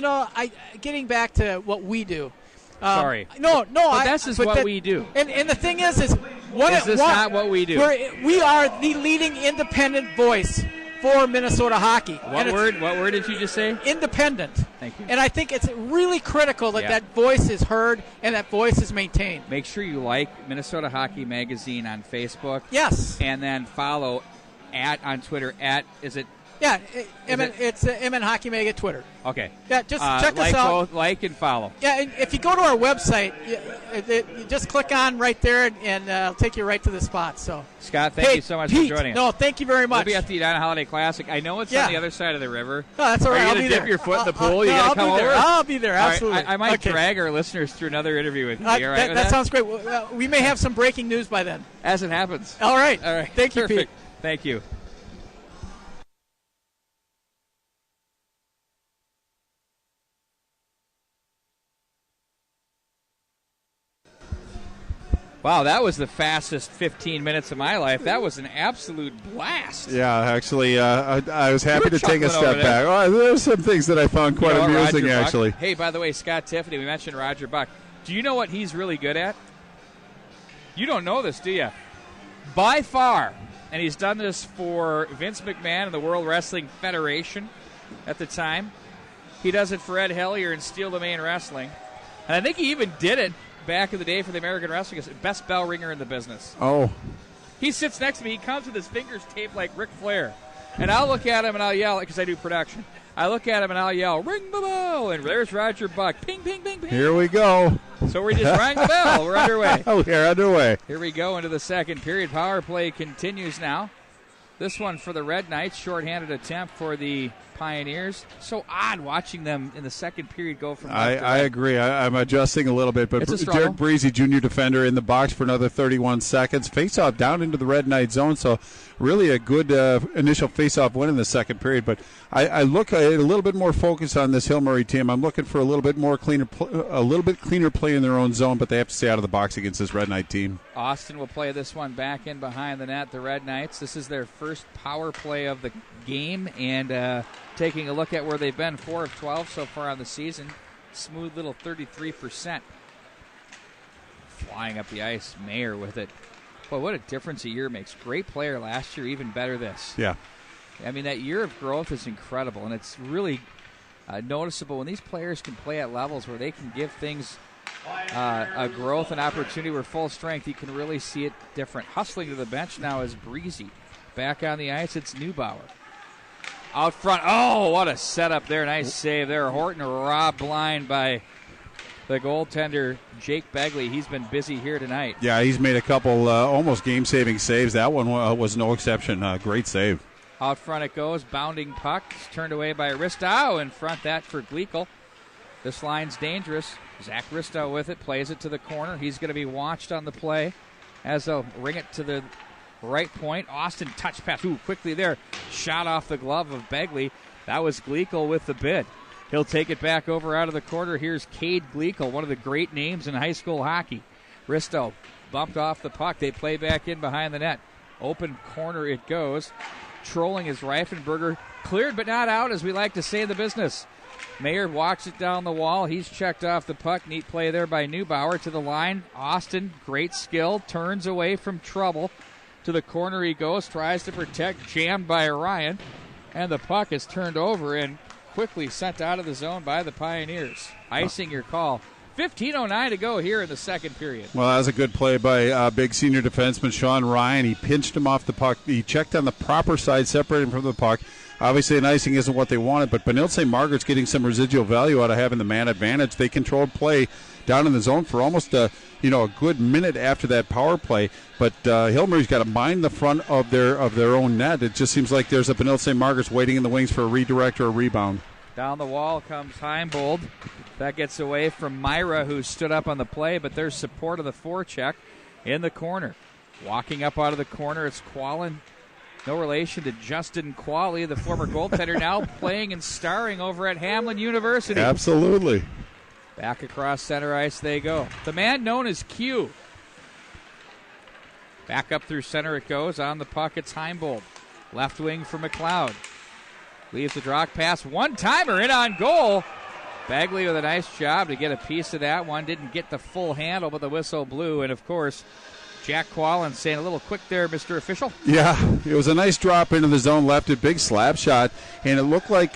getting back to what we do. Sorry. No. But this is what we do. And the thing is not what we do? We are the leading independent voice for Minnesota hockey. What word did you just say? Independent. Thank you. And I think it's really critical that voice is heard and that voice is maintained. Make sure you like Minnesota Hockey Magazine on Facebook. Yes. And then follow on Twitter is it? Yeah, it's MN Hockey Mag at Twitter. Okay. Yeah, just check us out. Like and follow. Yeah, and if you go to our website, you just click on right there, and it'll take you right to the spot. So, Scott, thank you so much Pete, for joining us. No, thank you very much. We'll be at the Edina Holiday Classic. I know it's on the other side of the river. No, that's all right. Are you going to dip your foot in the pool? You got to come over? I'll be there, absolutely. Right, I might drag our listeners through another interview with you. All right that sounds great. We may have some breaking news by then. As it happens. All right. Thank you, Perfect. Pete. Thank you. Wow, that was the fastest 15 minutes of my life. That was an absolute blast. Yeah, actually, I was happy to take a step back. Oh, there's some things that I found quite amusing, actually. Hey, by the way, Scott Tiffany, we mentioned Roger Buck. Do you know what he's really good at? You don't know this, do you? By far, and he's done this for Vince McMahon and the World Wrestling Federation at the time. He does it for Ed Hellier and Steel Domain Wrestling. And I think he even did it back in the day for the American Wrestling, best bell ringer in the business. Oh. He sits next to me. He comes with his fingers taped like Ric Flair. And I'll look at him and I'll yell, because I do production. I look at him and I'll yell, ring the bell. And there's Roger Buck. Ping, ping, ping, ping. Here we go. So we just rang the bell. We're underway. We're underway. Here we go into the second period. Power play continues now. This one for the Red Knights. Shorthanded attempt for the Pioneers. So odd watching them in the second period go from left to right. I agree. I'm adjusting a little bit, but Derek Breezy, junior defender, in the box for another 31 seconds. Face-off down into the Red Knight zone, so really a good initial face-off win in the second period. But I look at a little bit more focus on this Hill Murray team. I'm looking for a little bit cleaner play in their own zone, but they have to stay out of the box against this Red Knight team. Austin will play this one back in behind the net. The Red Knights. This is their first power play of the game, and taking a look at where they've been, 4 of 12 so far on the season. Smooth little 33%. Flying up the ice, Mayer with it. Boy, what a difference a year makes. Great player last year, even better this. Yeah. I mean, that year of growth is incredible, and it's really noticeable when these players can play at levels where they can give things a growth and opportunity where full strength. You can really see it different. Hustling to the bench now is Breezy. Back on the ice, it's Neubauer. Out front, oh, what a setup there. Nice save there. Horton robbed blind by the goaltender, Jake Begley. He's been busy here tonight. Yeah, he's made a couple almost game-saving saves. That one was no exception. Great save. Out front it goes. Bounding puck. It's turned away by Ristow. In front that for Gleekel. This line's dangerous. Zach Ristow with it. Plays it to the corner. He's going to be watched on the play as they'll ring it to the right point. Austin touch pass. Ooh, quickly there. Shot off the glove of Begley. That was Gleekel with the bid. He'll take it back over out of the corner. Here's Cade Gleekel, one of the great names in high school hockey. Risto bumped off the puck. They play back in behind the net. Open corner it goes. Trolling is Reifenberger. Cleared but not out, as we like to say in the business. Mayer walks it down the wall. He's checked off the puck. Neat play there by Neubauer to the line. Austin, great skill, turns away from trouble. To the corner he goes, tries to protect, jammed by Ryan. And the puck is turned over and quickly sent out of the zone by the Pioneers. Icing your call. 15:09 to go here in the second period. Well, that was a good play by big senior defenseman Sean Ryan. He pinched him off the puck. He checked on the proper side, separated him from the puck. Obviously, an icing isn't what they wanted, but Benilde St. Margaret's getting some residual value out of having the man advantage. They controlled play down in the zone for almost a good minute after that power play. But Hillmary's got to mind the front of their own net. It just seems like there's a Benilde St. Margaret's waiting in the wings for a redirect or a rebound. Down the wall comes Heimbold. That gets away from Myra, who stood up on the play, but there's support of the forecheck in the corner. Walking up out of the corner, it's Quallen. No relation to Justin Qualley, the former goaltender, now playing and starring over at Hamlin University. Absolutely. Back across center ice they go. The man known as Q. Back up through center it goes. On the puck, it's Heimbold. Left wing for McLeod. Leaves the draw pass. One-timer in on goal. Bagley with a nice job to get a piece of that one. Didn't get the full handle, but the whistle blew. And, of course, Jack Quallen saying a little quick there, Mr. Official. Yeah, it was a nice drop into the zone, left it, big slap shot, and it looked like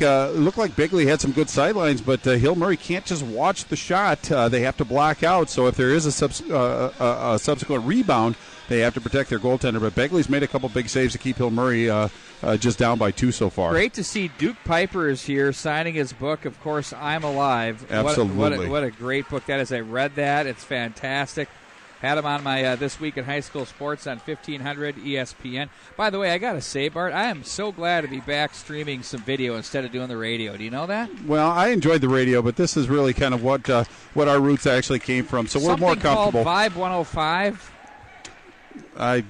Bigley had some good sidelines, but Hill Murray can't just watch the shot. They have to block out, so if there is a subsequent rebound, they have to protect their goaltender. But Bigley's made a couple big saves to keep Hill Murray just down by 2 so far. Great to see Duke Piper is here signing his book, of course, I'm Alive. Absolutely. What a great book that is. I read that. It's fantastic. Had him on my This Week in High School Sports on 1500 ESPN. By the way, I got to say, Bart, I am so glad to be back streaming some video instead of doing the radio. Do you know that? Well, I enjoyed the radio, but this is really kind of what our roots actually came from. So we're more comfortable. Something called Vibe 105. I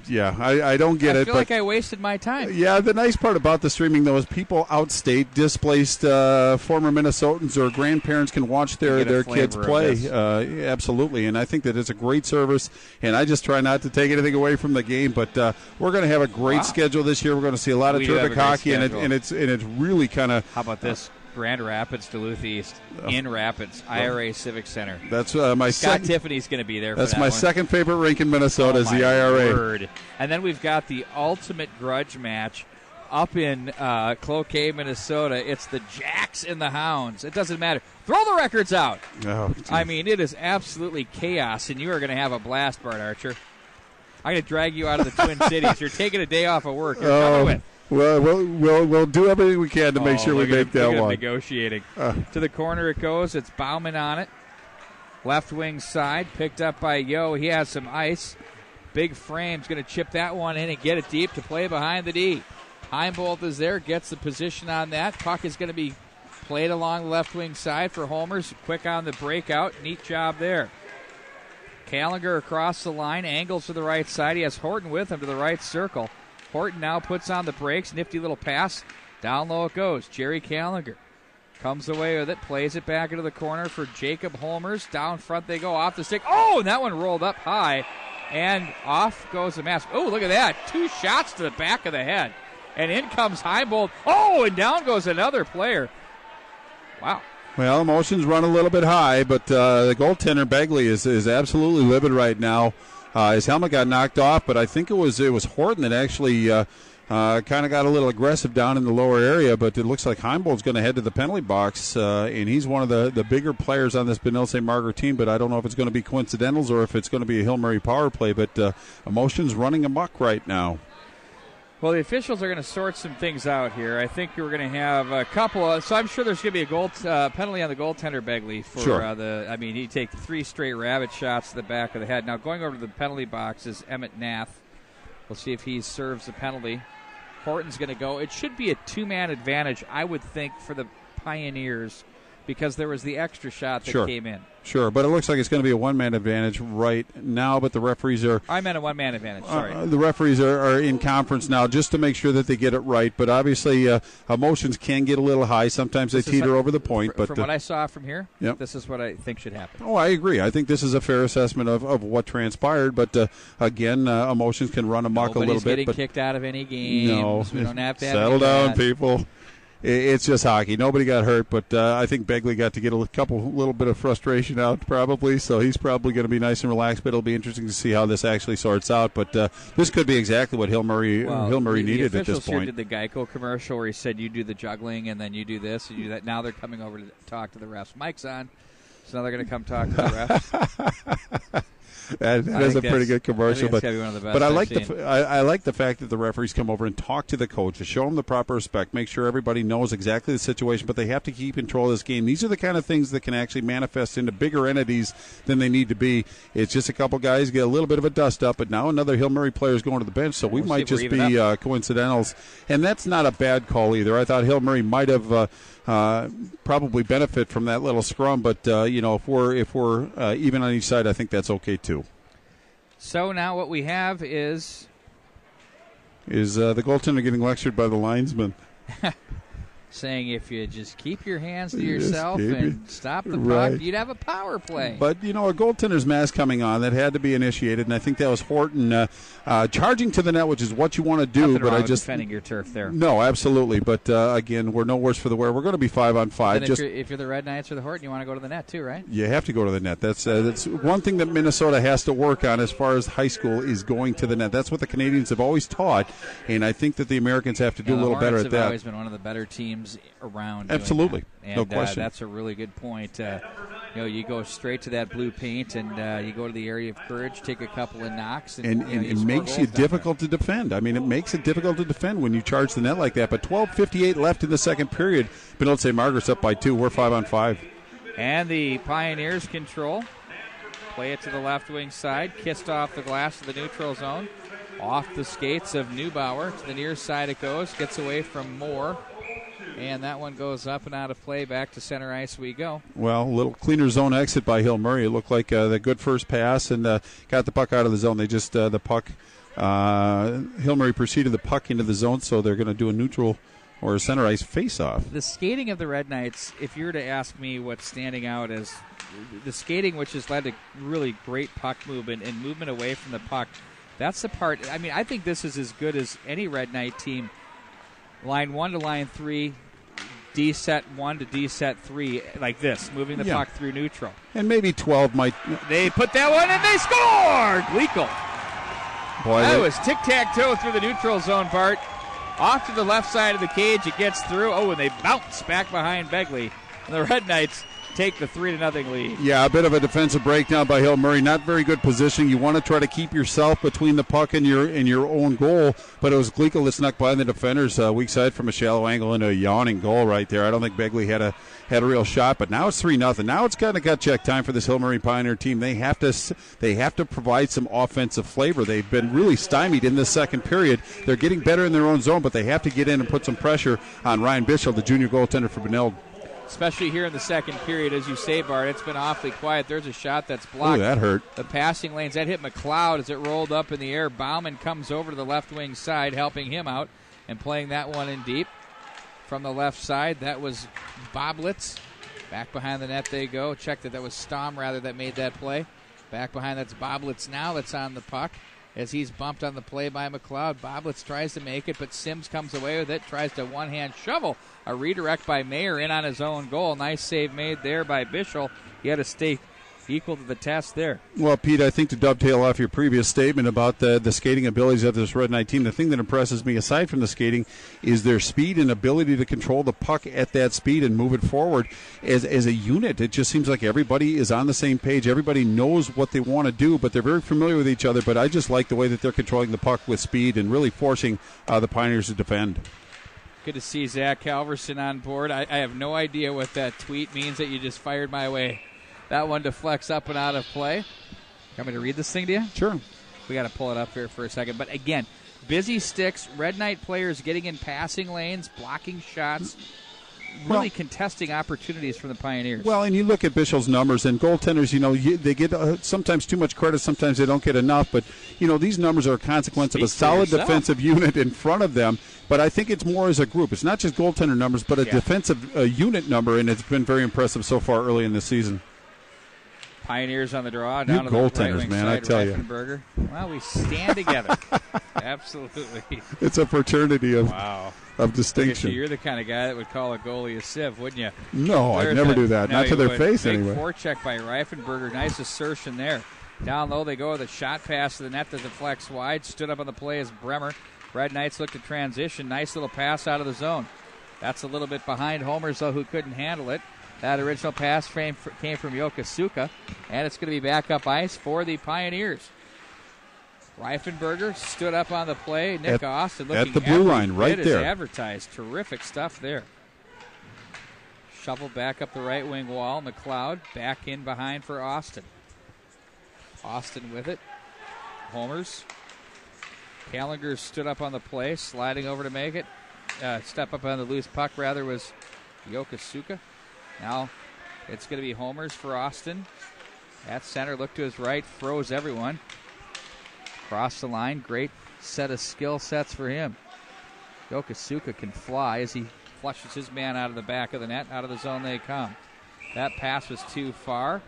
don't get it. I feel like I wasted my time. Yeah, the nice part about the streaming, though, is people outstate, displaced former Minnesotans or grandparents can watch their kids play. Absolutely, and I think that it's a great service, and I just try not to take anything away from the game, but we're going to have a great schedule this year. We're going to see a lot of terrific hockey, and it's really kind of... How about this? Grand Rapids, Duluth East, in Rapids, IRA Civic Center. That's Scott Tiffany's going to be there. That's for that my one. second favorite rink in Minnesota is the IRA. Word. And then we've got the ultimate grudge match up in Cloquet, Minnesota. It's the Jacks and the Hounds. It doesn't matter. Throw the records out. Oh, I mean, it is absolutely chaos, and you are going to have a blast, Bart Archer. I'm going to drag you out of the Twin Cities. You're taking a day off of work. You're coming with. Well, we'll do everything we can to make sure we make that one. Negotiating. To the corner it goes. It's Bauman on it. Left wing side. Picked up by Yo. He has some ice. Big Frame's going to chip that one in and get it deep to play behind the D. Heimbold is there. Gets the position on that. Puck is going to be played along the left wing side for Holmers. Quick on the breakout. Neat job there. Callinger across the line. Angles to the right side. He has Horton with him to the right circle. Horton now puts on the brakes. Nifty little pass. Down low it goes. Jerry Callinger comes away with it. Plays it back into the corner for Jacob Holmers. Down front they go off the stick. Oh, and that one rolled up high. And off goes the mask. Oh, look at that. 2 shots to the back of the head. And in comes Heimbold. Oh, and down goes another player. Wow. Well, emotions run a little bit high, but the goaltender, Begley, is absolutely livid right now. His helmet got knocked off, but I think it was Horton that actually kind of got a little aggressive down in the lower area, but it looks like Heimbold's going to head to the penalty box, and he's one of the bigger players on this Benilde St. Margaret team, but I don't know if it's going to be coincidentals or if it's going to be a Hill Murray power play, but emotions running amok right now. Well, the officials are going to sort some things out here. I think we're going to have a couple of... So I'm sure there's going to be a goal penalty on the goaltender, Begley, for sure. he take 3 straight rabbit shots to the back of the head. Now, going over to the penalty box is Emmett Nath. We'll see if he serves the penalty. Horton's going to go. It should be a 2-man advantage, I would think, for the Pioneers. because there was the extra shot that Sure. came in. Sure, but it looks like it's going to be a one-man advantage right now, but the referees are... I meant a one-man advantage, sorry. The referees are in conference now just to make sure that they get it right, but obviously emotions can get a little high. Sometimes they teeter over the point. But from what I saw from here, yep. This is what I think should happen. Oh, I agree. I think this is a fair assessment of what transpired, but again, emotions can run amok a little bit. Nobody's getting kicked out of any games. No. We don't have to have Settle down, that. people. It's just hockey. Nobody got hurt, but I think Begley got to get a little bit of frustration out probably, so he's probably going to be nice and relaxed, but it'll be interesting to see how this actually sorts out. But this could be exactly what Hill Murray needed at this point. Here did the Geico commercial where he said, you do the juggling, and then you do this, and you do that. Now they're coming over to talk to the refs. Mike's on, so now they're going to come talk to the refs. That is a pretty good commercial, but I like I like the fact that the referees come over and talk to the coach to show them the proper respect, make sure everybody knows exactly the situation, but they have to keep control of this game. These are the kind of things that can actually manifest into bigger entities than they need to be. It's just a couple guys get a little bit of a dust up, but now another Hill Murray player is going to the bench, so we might just be coincidentals, and that's not a bad call either. I thought Hill Murray might have probably benefit from that little scrum, but if we're even on each side, I think that's okay too. So now what we have is the goaltender getting lectured by the linesman. Saying if you just keep your hands to yourself and stop the puck, you'd have a power play. But, a goaltender's mask coming on, that had to be initiated, and I think that was Horton charging to the net, which is what you want to do. Nothing but wrong I with just defending your turf there. No, absolutely. But, again, we're no worse for the wear. We're going to be 5-on-5. If you're the Red Knights or the Horton, you want to go to the net too, right? You have to go to the net. That's one thing that Minnesota has to work on as far as high school is going to the net. That's what the Canadians have always taught, and I think that the Americans have to do a little better at that. The Hornets have always been one of the better teams around. Absolutely, and, no question. That's a really good point. You go straight to that blue paint, and you go to the area of courage, take a couple of knocks, and it makes you difficult to defend. I mean, it makes it difficult to defend when you charge the net like that. But 12:58 left in the second period. Benilde St. Margaret's up by 2. We're 5-on-5. And the Pioneers control. Play it to the left wing side. Kissed off the glass of the neutral zone. Off the skates of Neubauer. To the near side it goes. Gets away from Moore. And that one goes up and out of play. Back to center ice we go. Well, a little cleaner zone exit by Hill Murray. It looked like the good first pass and got the puck out of the zone. They just, the puck, Hill Murray preceded the puck into the zone, so they're going to do a neutral or a center ice face-off. The skating of the Red Knights, if you were to ask me what's standing out as the skating, which has led to really great puck movement and movement away from the puck, that's the part. I mean, I think this is as good as any Red Knight team. Line 1 to line 3, D set 1 to D set 3, like this, moving the puck through neutral. And maybe 12 might. They put that one and they scored! Gleekle. Boy, that was tic-tac-toe through the neutral zone, Bart. Off to the left side of the cage, it gets through. Oh, and they bounce back behind Begley. And the Red Knights take the 3-0 lead. Yeah, a bit of a defensive breakdown by Hill Murray. Not very good positioning. You want to try to keep yourself between the puck and your own goal, but it was Gleekle that snuck by the defenders weak side from a shallow angle into a yawning goal right there. I don't think Begley had a real shot, but now it's 3-0. Now it's kind of gut check time for this Hill Murray Pioneer team. They have to provide some offensive flavor. They've been really stymied in this second period. They're getting better in their own zone, but they have to get in and put some pressure on Ryan Bishop, the junior goaltender for Benilde. Especially here in the second period, as you say, Bart, it's been awfully quiet. There's a shot that's blocked. Ooh, that hurt. The passing lanes, that hit McLeod as it rolled up in the air. Bauman comes over to the left wing side, helping him out and playing that one in deep. From the left side, that was Boblitz. Back behind the net they go. Check that was Stom, rather, that made that play. Back behind, that's Boblitz now that's on the puck. As he's bumped on the play by McLeod, Boblitz tries to make it, but Sims comes away with it, tries to one-hand shovel. A redirect by Mayer in on his own goal. Nice save made there by Bischel. He had to stay equal to the test there. Well, Pete, I think to dovetail off your previous statement about the skating abilities of this Red Knight team, the thing that impresses me, aside from the skating, is their speed and ability to control the puck at that speed and move it forward as a unit. It just seems like everybody is on the same page. Everybody knows what they want to do, but they're very familiar with each other. But I just like the way that they're controlling the puck with speed and really forcing the Pioneers to defend. Good to see Zach Halverson on board. I have no idea what that tweet means that you just fired my way. That one deflects up and out of play. You want me to read this thing to you? Sure. We got to pull it up here for a second. But again, busy sticks, Red Knight players getting in passing lanes, blocking shots. really contesting opportunities from the Pioneers. Well, and you look at Bischel's numbers, and goaltenders, they get sometimes too much credit, sometimes they don't get enough. But, these numbers are a consequence of a solid defensive unit in front of them. But I think it's more as a group. It's not just goaltender numbers, but a defensive unit number, and it's been very impressive so far early in the season. Pioneers on the draw. Down you to goaltenders, the right wing man, side, I tell you. Reifenberger. Well, we stand together. Absolutely. It's a fraternity of distinction. You're the kind of guy that would call a goalie a sieve, wouldn't you? No, I'd never do that. Not to their face, anyway. Forecheck by Reifenberger. Nice assertion there. Down low, they go with a shot pass to the net that deflects wide. Stood up on the play as Bremer. Red Knights look to transition. Nice little pass out of the zone. That's a little bit behind Homers, though, who couldn't handle it. That original pass came from Yokosuka, and it's going to be back up ice for the Pioneers. Reifenberger stood up on the play. Nick Austin looking at the blue line right there. As advertised. Terrific stuff there. Shovel back up the right wing wall. McLeod back in behind for Austin. Austin with it. Homers. Kallinger stood up on the play, sliding over to make it. Step up on the loose puck, rather, was Yokosuka. Now it's going to be Homers for Austin. At center, look to his right, froze everyone. Cross the line, great set of skill sets for him. Yokosuka can fly as he flushes his man out of the back of the net. Out of the zone they come. That pass was too far.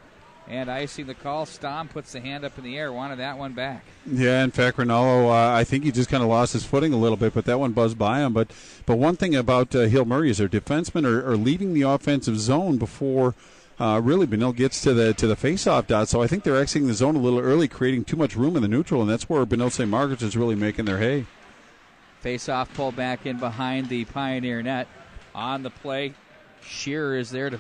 And icing the call, Stom puts the hand up in the air, wanted that one back. Yeah, in fact, Rinaldo, I think he just kind of lost his footing a little bit, but that one buzzed by him. But one thing about Hill Murray is their defensemen are leaving the offensive zone before really Benilde gets to the face-off dot. So I think they're exiting the zone a little early, creating too much room in the neutral, and that's where Benilde St. Margaret's is really making their hay. Face-off pull back in behind the Pioneer net. On the play, Shearer is there to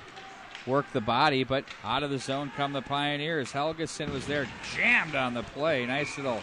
work the body, but out of the zone come the Pioneers. Helgeson was there, jammed on the play. Nice little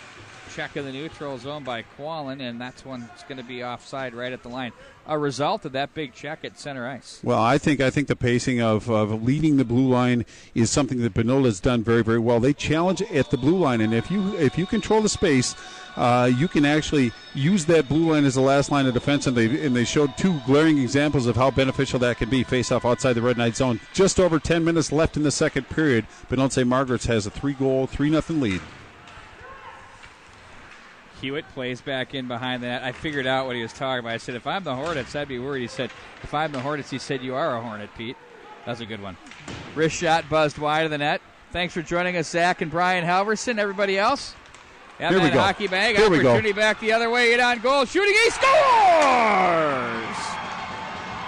check in the neutral zone by Quallen, and that's one that's going to be offside right at the line. A result of that big check at center ice. Well, I think the pacing of leading the blue line is something that Benilde has done very, very well. They challenge at the blue line, and if you control the space, you can actually use that blue line as the last line of defense, and they showed two glaring examples of how beneficial that can be. Face off outside the Red Knight zone. Just over 10 minutes left in the second period. Benilde St. Margaret's has a 3-0 lead. Hewitt plays back in behind the net. I figured out what he was talking about. I said, if I'm the Hornets, I'd be worried. He said, if I'm the Hornets, he said, you are a Hornet, Pete. That's a good one. Wrist shot buzzed wide of the net. Thanks for joining us, Zach and Brian Halverson. Everybody else? Here we go. Hockey bag. Here we go. Opportunity back the other way. Hit on goal. Shooting. He scores!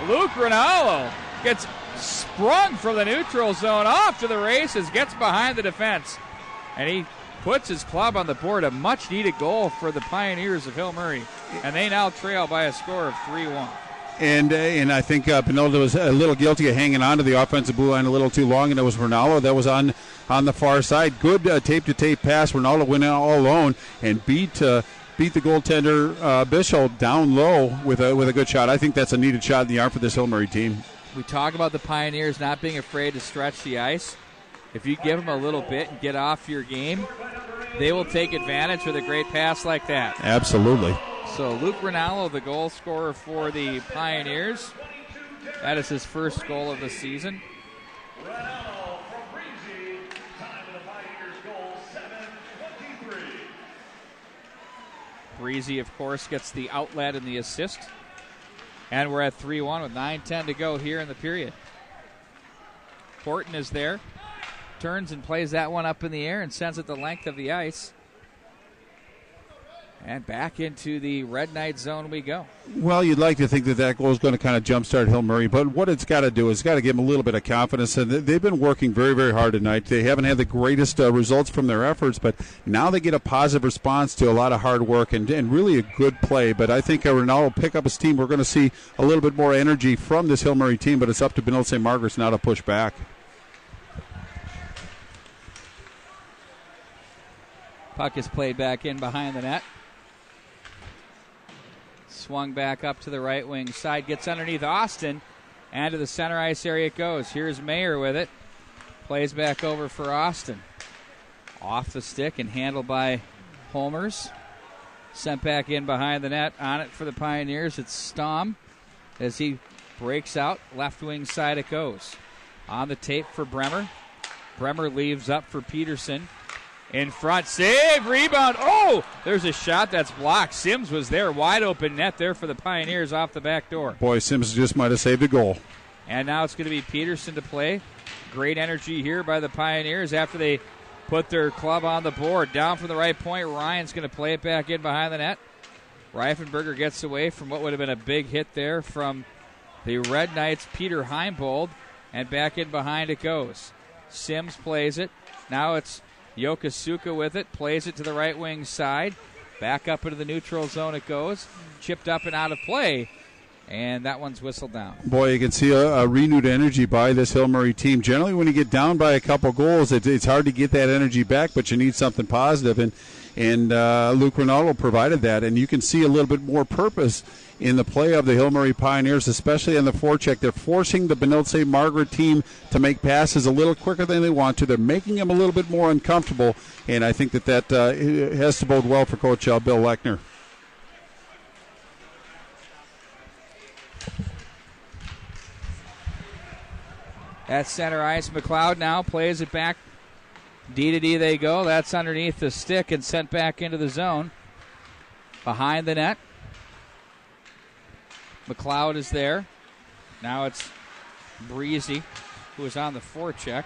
Luke Rinaldo gets sprung from the neutral zone off to the races. Gets behind the defense. And he puts his club on the board. A much-needed goal for the Pioneers of Hill Murray. And they now trail by a score of 3-1. And I think Benilde was a little guilty of hanging on to the offensive blue line a little too long, and it was Rinaldo that was on the far side. Good tape-to-tape pass. Rinaldo went out all alone and beat the goaltender Bischel down low with a good shot. I think that's a needed shot in the arm for this Hill Murray team. We talk about the Pioneers not being afraid to stretch the ice. If you give them a little bit and get off your game, they will take advantage with a great pass like that. Absolutely. So Luke Rinaldo, the goal scorer for the Pioneers. That is his first goal of the season. Breezy, of course, gets the outlet and the assist. And we're at 3-1 with 9:10 to go here in the period. Horton is there. Turns and plays that one up in the air and sends it the length of the ice. And back into the Red Knight zone we go. Well, you'd like to think that goal is going to kind of jumpstart Hill Murray, but what it's got to do is it's got to give them a little bit of confidence. And they've been working very, very hard tonight. They haven't had the greatest results from their efforts, but now they get a positive response to a lot of hard work and really a good play. But I think Rinaldo will pick up his team. We're going to see a little bit more energy from this Hill Murray team, but it's up to Benilde St. Margaret's now to push back. Puck is played back in behind the net. Swung back up to the right wing side. Gets underneath Austin. And to the center ice area it goes. Here's Mayer with it. Plays back over for Austin. Off the stick and handled by Homers. Sent back in behind the net. On it for the Pioneers. It's Stom as he Breaks out, left wing side it goes. On the tape for Bremer. Bremer leaves up for Peterson. In front, save, rebound. Oh, there's a shot that's blocked. Sims was there, wide open net there for the Pioneers off the back door. Boy, Sims just might have saved a goal. And now it's going to be Peterson to play. Great energy here by the Pioneers after they put their club on the board. Down from the right point, Ryan's going to play it back in behind the net. Reifenberger gets away from what would have been a big hit there from the Red Knights' Peter Heimbold, and back in behind it goes. Sims plays it. Now it's Yokosuka with it, plays it to the right wing side. Back up into the neutral zone it goes. Chipped up and out of play, and that one's whistled down. Boy, you can see a renewed energy by this Hill Murray team. Generally, when you get down by a couple goals, it's hard to get that energy back, but you need something positive, and Luke Ronaldo provided that, and you can see a little bit more purpose in the play of the Hill Murray Pioneers, especially on the forecheck. They're forcing the Benilde St. Margaret team to make passes a little quicker than they want to. They're making them a little bit more uncomfortable, and I think that has to bode well for Coach Bill Lechner. At center ice, McLeod now plays it back. D to D they go. That's underneath the stick and sent back into the zone. Behind the net. McLeod is there. Now it's Breezy, who is on the forecheck.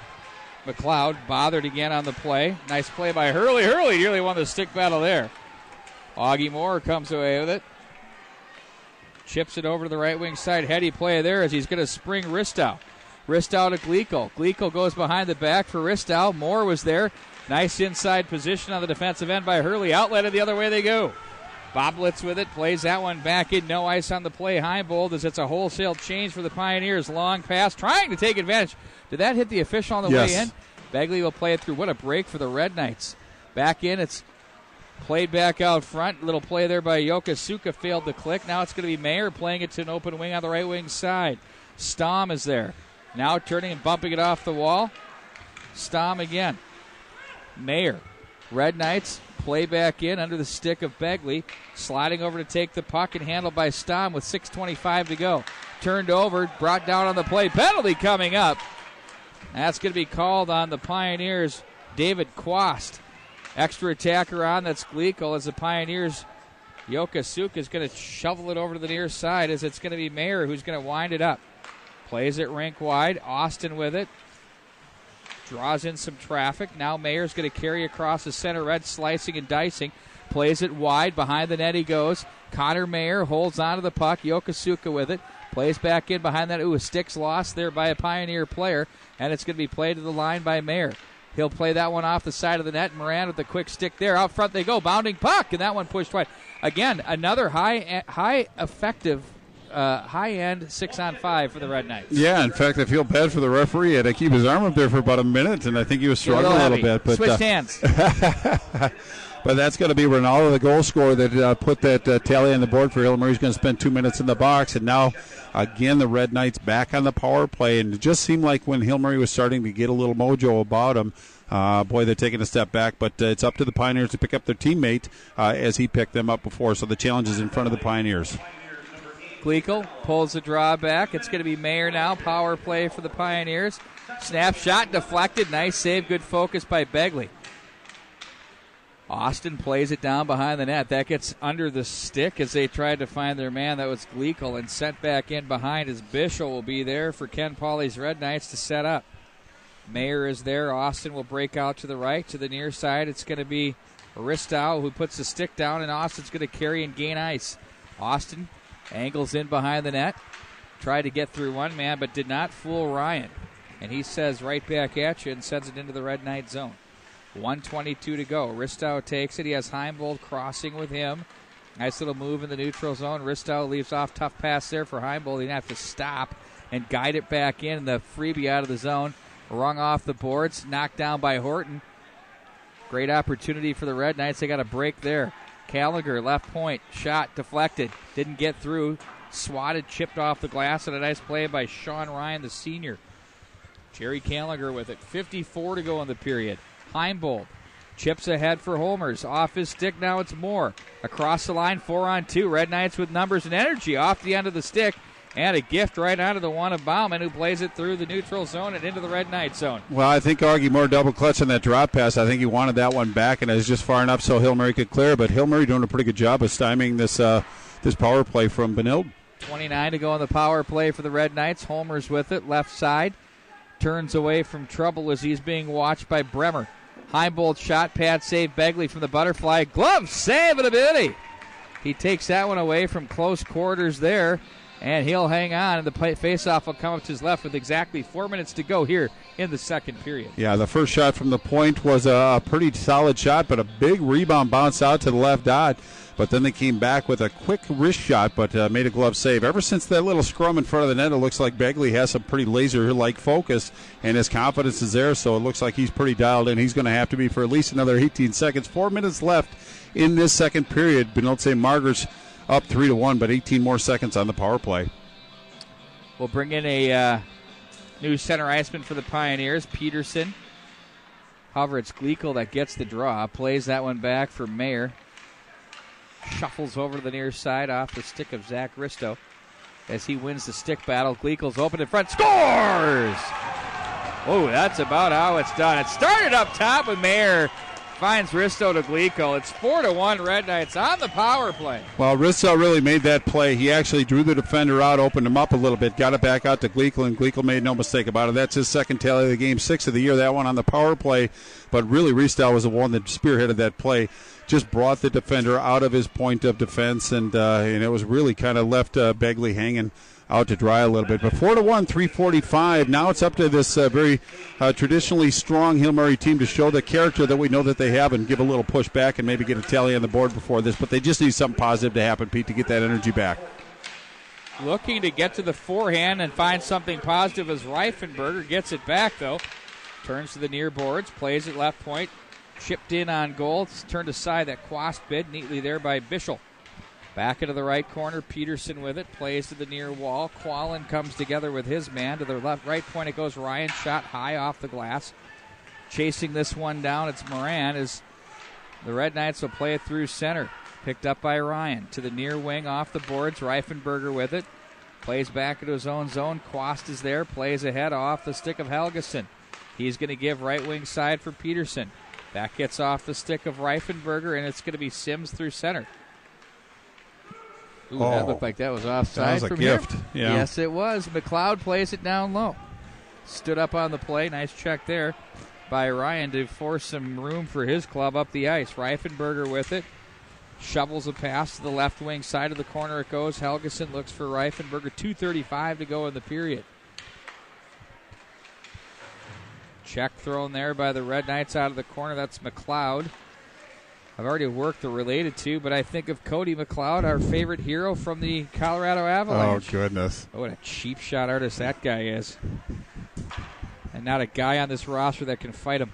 McLeod bothered again on the play. Nice play by Hurley. Hurley nearly won the stick battle there. Augie Moore comes away with it. Chips it over to the right wing side. Heady play there as he's going to spring Ristow. Ristow to Glico. Glico goes behind the back for Ristow. Moore was there. Nice inside position on the defensive end by Hurley. Outlet the other way they go. Boblitz with it. Plays that one back in. No ice on the play. Heimbold as it's a wholesale change for the Pioneers. Long pass. Trying to take advantage. Did that hit the official on the way in? Begley will play it through. What a break for the Red Knights. Back in. It's played back out front. Little play there by Yokosuka. Failed to click. Now it's going to be Mayer playing it to an open wing on the right wing side. Stom is there. Now turning and bumping it off the wall. Stom again. Mayer. Red Knights play back in under the stick of Begley. Sliding over to take the puck and handled by Stom with 6:25 to go. Turned over, brought down on the play. Penalty coming up. That's going to be called on the Pioneers. David Quast. Extra attacker on. That's Glico as the Pioneers. Yokosuka is going to shovel it over to the near side as it's going to be Mayer who's going to wind it up. Plays it rink wide. Austin with it. Draws in some traffic. Now Mayer's going to carry across the center red, slicing and dicing. Plays it wide. Behind the net he goes. Connor Mayer holds onto the puck. Yokosuka with it. Plays back in behind that. Ooh, a stick's lost there by a Pioneer player. And it's going to be played to the line by Mayer. He'll play that one off the side of the net. Moran with the quick stick there. Out front they go. Bounding puck. And that one pushed wide. Again, another high effective high-end 6-on-5 for the Red Knights. Yeah, in fact, I feel bad for the referee. He had to keep his arm up there for about a minute, and I think he was struggling a little bit. But, switched hands. But that's going to be Ronaldo, the goal scorer, that put that tally on the board for Hill Murray. He's going to spend 2 minutes in the box, and now, again, the Red Knights back on the power play, and it just seemed like when Hill Murray was starting to get a little mojo about him, boy, they're taking a step back, but it's up to the Pioneers to pick up their teammate as he picked them up before, so the challenge is in front of the Pioneers. Glico pulls the draw back. It's going to be Mayer now. Power play for the Pioneers. Snap shot deflected. Nice save. Good focus by Begley. Austin plays it down behind the net. That gets under the stick as they tried to find their man. That was Glico and sent back in behind as Bishop will be there for Ken Pauley's Red Knights to set up. Mayer is there. Austin will break out to the right. To the near side, it's going to be Ristow who puts the stick down, and Austin's going to carry and gain ice. Austin angles in behind the net. Tried to get through one man, but did not fool Ryan. And he says right back at you and sends it into the Red Knight zone. 1:22 to go. Ristow takes it. He has Heimbold crossing with him. Nice little move in the neutral zone. Ristow leaves off. Tough pass there for Heimbold. He'd have to stop and guide it back in. The freebie out of the zone. Rung off the boards. Knocked down by Horton. Great opportunity for the Red Knights. They got a break there. Gallagher, left point, shot, deflected, didn't get through, swatted, chipped off the glass, and a nice play by Sean Ryan, the senior. Jerry Gallagher with it. 54 to go in the period. Heimbold chips ahead for Holmers. Off his stick, now it's Moore. Across the line, 4-on-2. Red Knights with numbers and energy off the end of the stick. And a gift right onto the one of Bauman, who plays it through the neutral zone and into the Red Knight zone. Well, I think Augie Moore double clutch on that drop pass. I think he wanted that one back, and it was just far enough so Hill Murray could clear. But Hill Murray doing a pretty good job of stymieing this power play from Benilde. 29 to go on the power play for the Red Knights. Holmer's with it, left side. Turns away from trouble as he's being watched by Bremer. Heimbold shot, pad save, Begley from the butterfly. Glove save and a beauty. He takes that one away from close quarters there, and he'll hang on, and the faceoff will come up to his left with exactly 4 minutes to go here in the second period. Yeah, the first shot from the point was a pretty solid shot, but a big rebound bounce out to the left dot. But then they came back with a quick wrist shot, but made a glove save. Ever since that little scrum in front of the net, it looks like Begley has some pretty laser-like focus, and his confidence is there, so it looks like he's pretty dialed in. He's going to have to be for at least another 18 seconds. 4 minutes left in this second period. Benilde St. Margaret's up 3-1, but 18 more seconds on the power play. We'll bring in a new center iceman for the Pioneers, Peterson. However, it's Gleekel that gets the draw. Plays that one back for Mayer. Shuffles over to the near side off the stick of Zach Risto as he wins the stick battle. Gleekel's open in front. Scores! Oh, that's about how it's done. It started up top with Mayer. Finds Risto to Gleekel. It's 4-1 Red Knights on the power play. Well, Risto really made that play. He actually drew the defender out, opened him up a little bit, got it back out to Gleekel, and Gleekel made no mistake about it. That's his second tally of the game, 6 of the year, that one on the power play. But really, Risto was the one that spearheaded that play. Just brought the defender out of his point of defense, and it was really kind of left Begley hanging out to dry a little bit. But 4-1, 3:45. Now it's up to this very traditionally strong Hill Murray team to show the character that we know that they have and give a little push back and maybe get a tally on the board before this. But they just need something positive to happen, Pete, to get that energy back. Looking to get to the forehand and find something positive as Reifenberger gets it back, though. Turns to the near boards, plays it left point. Chipped in on goal. It's turned aside that Quast bid neatly there by Bischel. Back into the right corner. Peterson with it. Plays to the near wall. Quallen comes together with his man. To the left right point it goes. Ryan shot high off the glass. Chasing this one down, it's Moran as the Red Knights will play it through center. Picked up by Ryan. To the near wing off the boards. Reifenberger with it. Plays back into his own zone. Quast is there. Plays ahead off the stick of Helgeson. He's going to give right wing side for Peterson. That gets off the stick of Reifenberger, and it's going to be Sims through center. Ooh, that looked like that was offside. That was a gift. Yeah. Yes, it was. McLeod plays it down low. Stood up on the play. Nice check there by Ryan to force some room for his club up the ice. Reifenberger with it. Shovels a pass to the left wing side of the corner. It goes. Helgeson looks for Reifenberger. 2:35 to go in the period. Check thrown there by the Red Knights out of the corner. That's McLeod. I've already worked the related to, but I think of Cody McLeod, our favorite hero from the Colorado Avalanche. Oh, goodness. Oh, what a cheap shot artist that guy is. And not a guy on this roster that can fight him.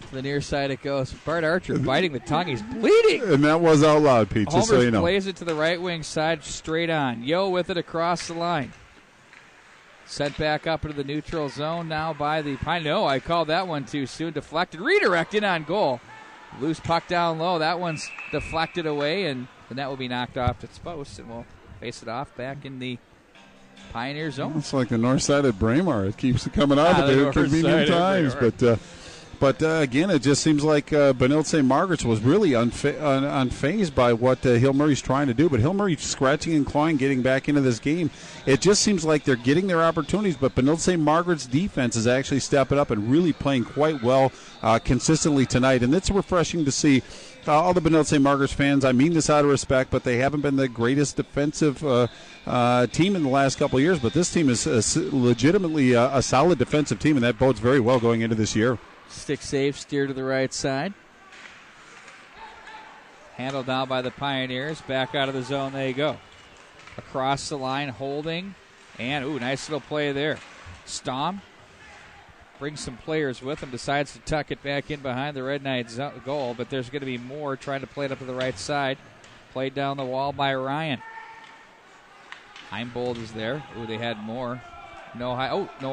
To the near side it goes. Bart Archer biting the tongue. He's bleeding. And that was out loud, Pete, just so you know. Plays it to the right wing side straight on. Yo with it across the line. Sent back up into the neutral zone now by the Pine. No, I called that one too soon. Deflected. Redirected on goal. Loose puck down low. That one's deflected away, and the net will be knocked off its post, and we'll face it off back in the Pioneer zone. It's like the north side of Braemar. It keeps coming out at the convenient times. But again, it just seems like Benilde St. Margaret's was really unfazed by what Hill Murray's trying to do. But Hill Murray scratching and clawing, getting back into this game. It just seems like they're getting their opportunities, but Benilde St. Margaret's defense is actually stepping up and really playing quite well consistently tonight. And it's refreshing to see. All the Benilde St. Margaret's fans, I mean this out of respect, but they haven't been the greatest defensive team in the last couple of years. But this team is legitimately a solid defensive team, and that bodes very well going into this year. Stick save, steer to the right side. Handled down by the Pioneers. Back out of the zone they go. Across the line, holding. And, nice little play there. Stom brings some players with him. Decides to tuck it back in behind the Red Knights goal. But there's going to be more trying to play it up to the right side. Played down the wall by Ryan. Heimbold is there. They had more. No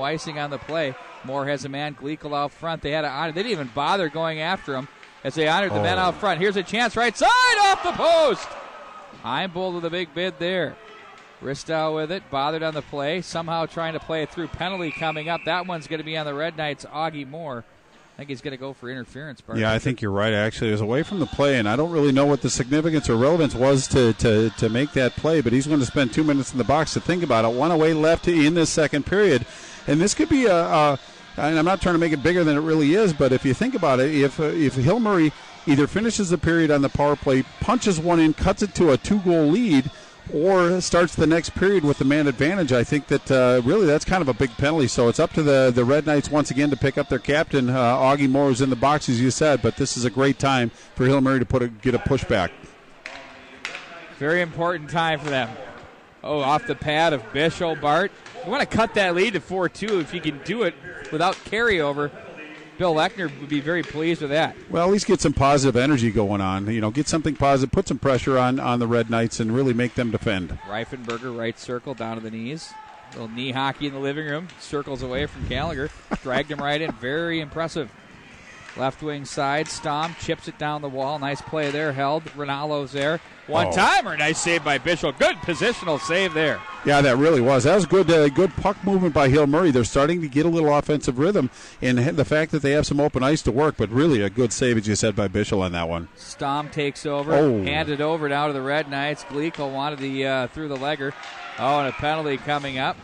icing on the play. Moore has a man, Gleekel out front. They didn't even bother going after him as they honored the man out front. Here's a chance right side off the post. Heimbold with a big bid there. Ristow with it, bothered on the play, somehow trying to play it through. Penalty coming up. That one's going to be on the Red Knights, Augie Moore. I think he's going to go for interference. Bart. Yeah, I think you're right, actually. It was away from the play, and I don't really know what the significance or relevance was to make that play, but he's going to spend 2 minutes in the box to think about it. 1 away left in this second period, and this could be and I'm not trying to make it bigger than it really is, but if you think about it, if Hill Murray either finishes the period on the power play, punches one in, cuts it to a 2-goal lead, or starts the next period with the man advantage, I think that really that's kind of a big penalty. So it's up to the Red Knights once again to pick up their captain. Augie Moore is in the box, as you said, but this is a great time for Hill Murray to get a pushback. Very important time for them. Oh, off the pad of Bischel, Bart. You want to cut that lead to 4-2 if you can do it without carryover. Bill Lechner would be very pleased with that. Well, at least get some positive energy going on. Get something positive, put some pressure on the Red Knights, and really make them defend. Reifenberger, right circle, down to the knees. Little knee hockey in the living room. Circles away from Gallagher. Dragged him right in. Very impressive. Left wing side. Stom chips it down the wall. Nice play there. Held. Rinaldo's there. One-timer. Nice save by Bischel. Good positional save there. Yeah, that really was. That was good puck movement by Hill Murray. They're starting to get a little offensive rhythm, and the fact that they have some open ice to work, but really a good save, as you said, by Bischel on that one. Stom takes over. Handed over now to the Red Knights. Gleekel wanted the through the legger. Oh, and a penalty coming up.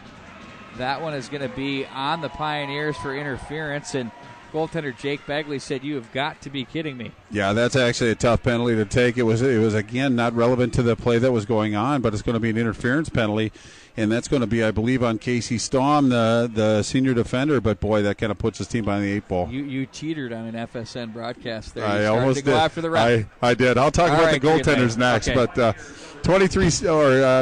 That one is going to be on the Pioneers for interference, and goaltender Jake Bagley said, "You have got to be kidding me." Yeah, that's actually a tough penalty to take. It was again not relevant to the play that was going on, but it's going to be an interference penalty, and that's going to be, I believe, on Casey Stom, the senior defender. But boy, that kind of puts his team behind the 8 ball. You teetered on an FSN broadcast there. I almost did. Go after the ref. I did. I'll talk about right, the goaltenders next, okay. but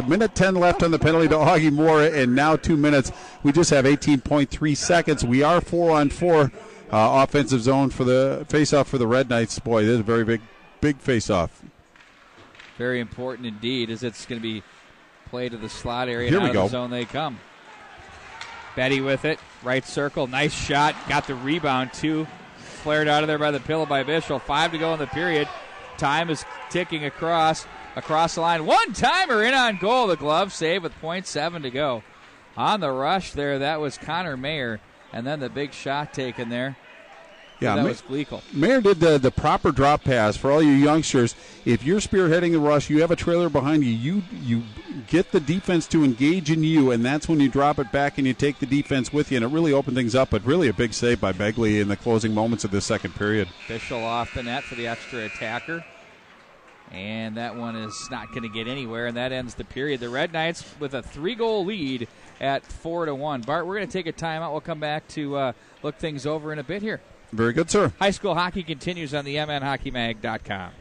minute 10 left on the penalty to Augie Moore, and now 2 minutes. We just have 18.3 seconds. We are 4-on-4. Offensive zone for the face-off for the Red Knights. Boy, this is a very big face-off. Very important indeed, as it's going to be played to the slot area. Here and we out go. of the zone they come. Betty with it. Right circle. Nice shot. Got the rebound, too. Flared out of there by the pillow by Bischel. 5 to go in the period. Time is ticking across the line. One-timer in on goal. The glove save with 0.7 to go. On the rush there, that was Connor Mayer. And then the big shot taken there. Yeah, that was Gleekel. Mayer did the proper drop pass for all you youngsters. If you're spearheading the rush, you have a trailer behind you, you get the defense to engage in you, and that's when you drop it back and you take the defense with you, and it really opened things up. But really a big save by Begley in the closing moments of this second period. Bischel off the net for the extra attacker. And that one is not going to get anywhere, and that ends the period. The Red Knights with a 3-goal lead at 4-1. Bart, we're going to take a timeout. We'll come back to look things over in a bit here. Very good, sir. High school hockey continues on the MNHockeyMag.com.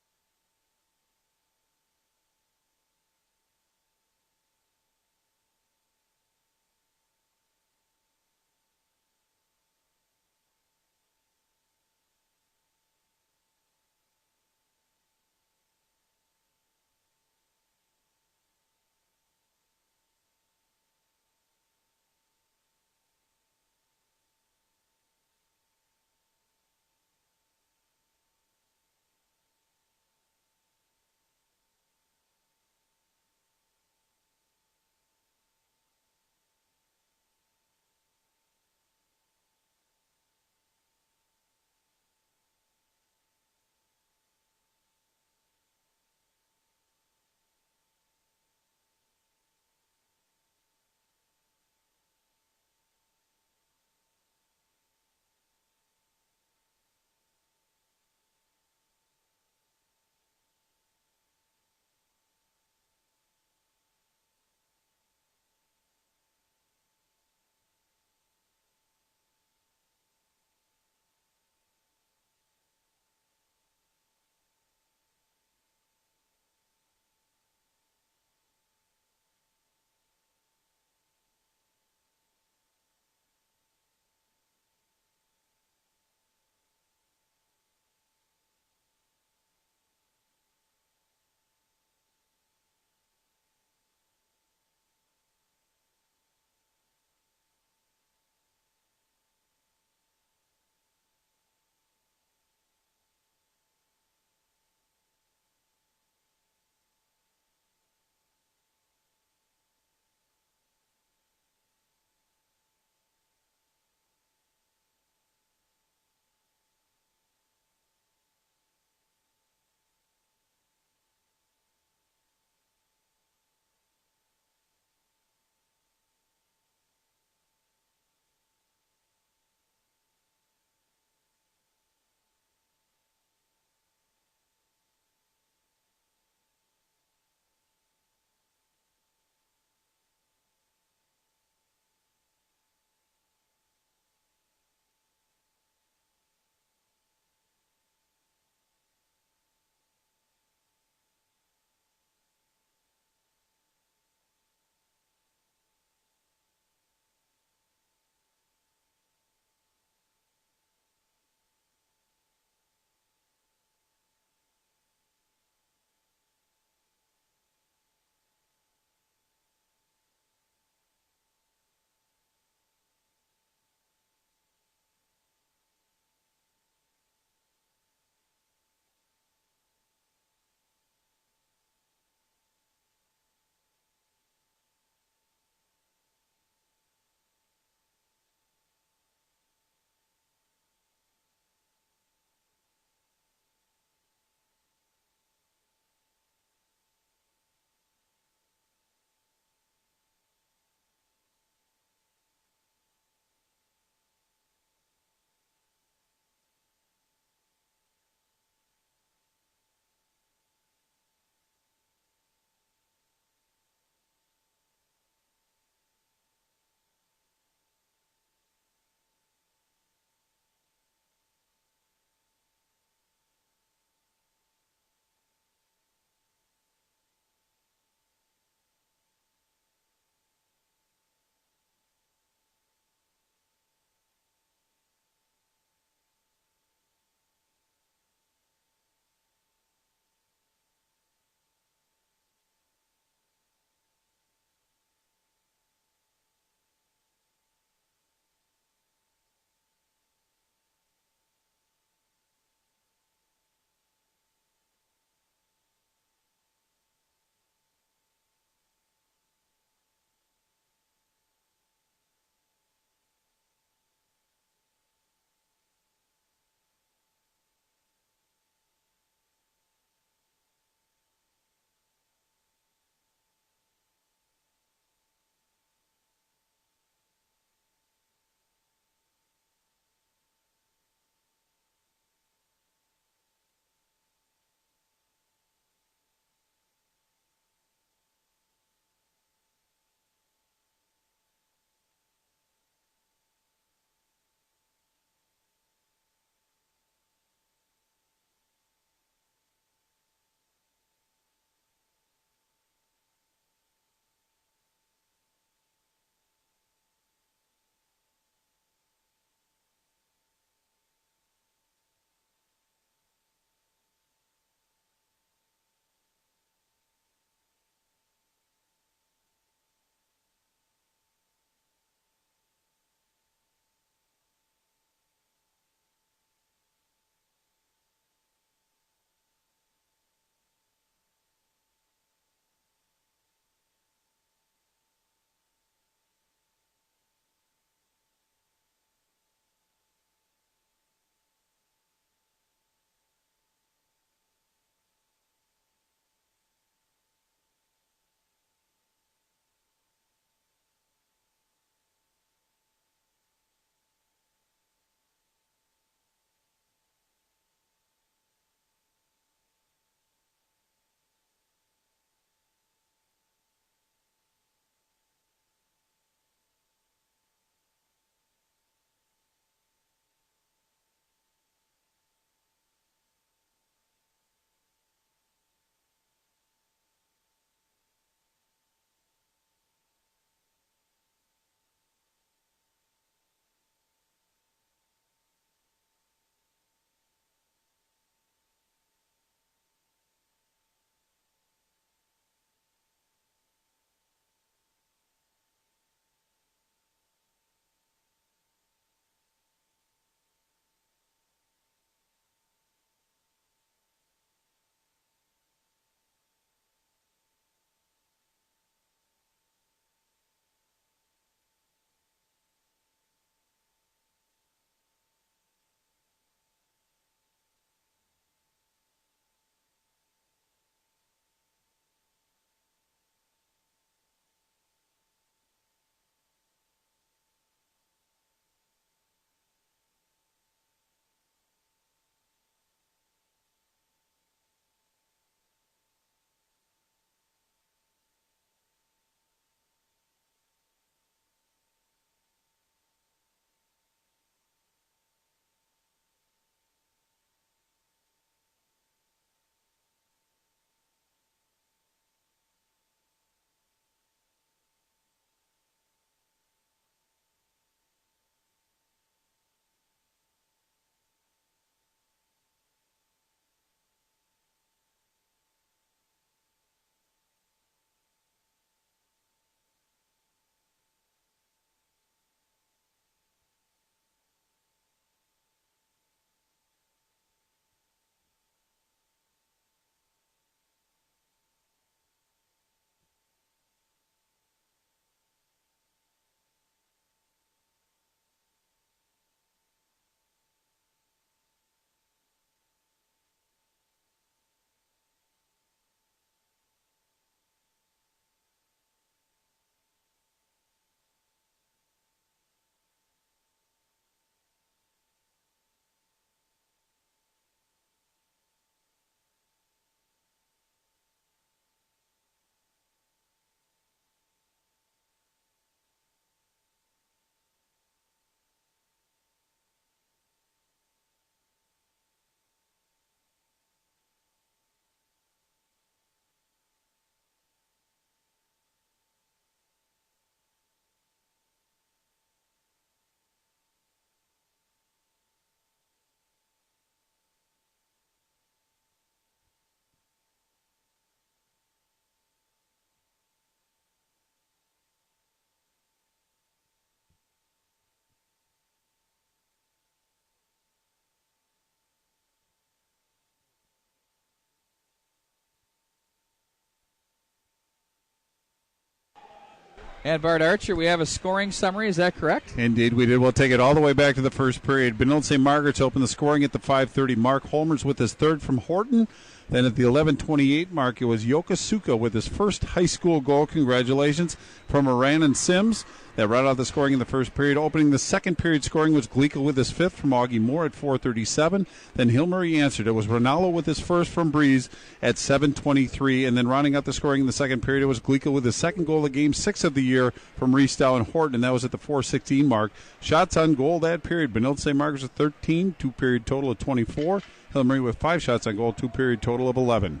And Bart Archer, we have a scoring summary. Is that correct? Indeed, we did. We'll take it all the way back to the first period. Benilde St. Margaret's opened the scoring at the 5:30 mark. Holmers with his third from Horton. Then at the 11:28 mark, it was Yokosuka with his first high school goal. Congratulations from Moran and Sims. That right out the scoring in the first period. Opening the second period scoring was Gleekel with his fifth from Augie Moore at 4:37. Then Hillmurray answered. It was Ronaldo with his first from Breeze at 7:23. And then rounding out the scoring in the second period, it was Gleekel with his second goal of the game, 6th of the year from Reestow and Horton, and that was at the 4:16 mark. Shots on goal that period. Benilde St. Margaret's with 13, two-period total of 24. Hillmurray with 5 shots on goal, two-period total of 11.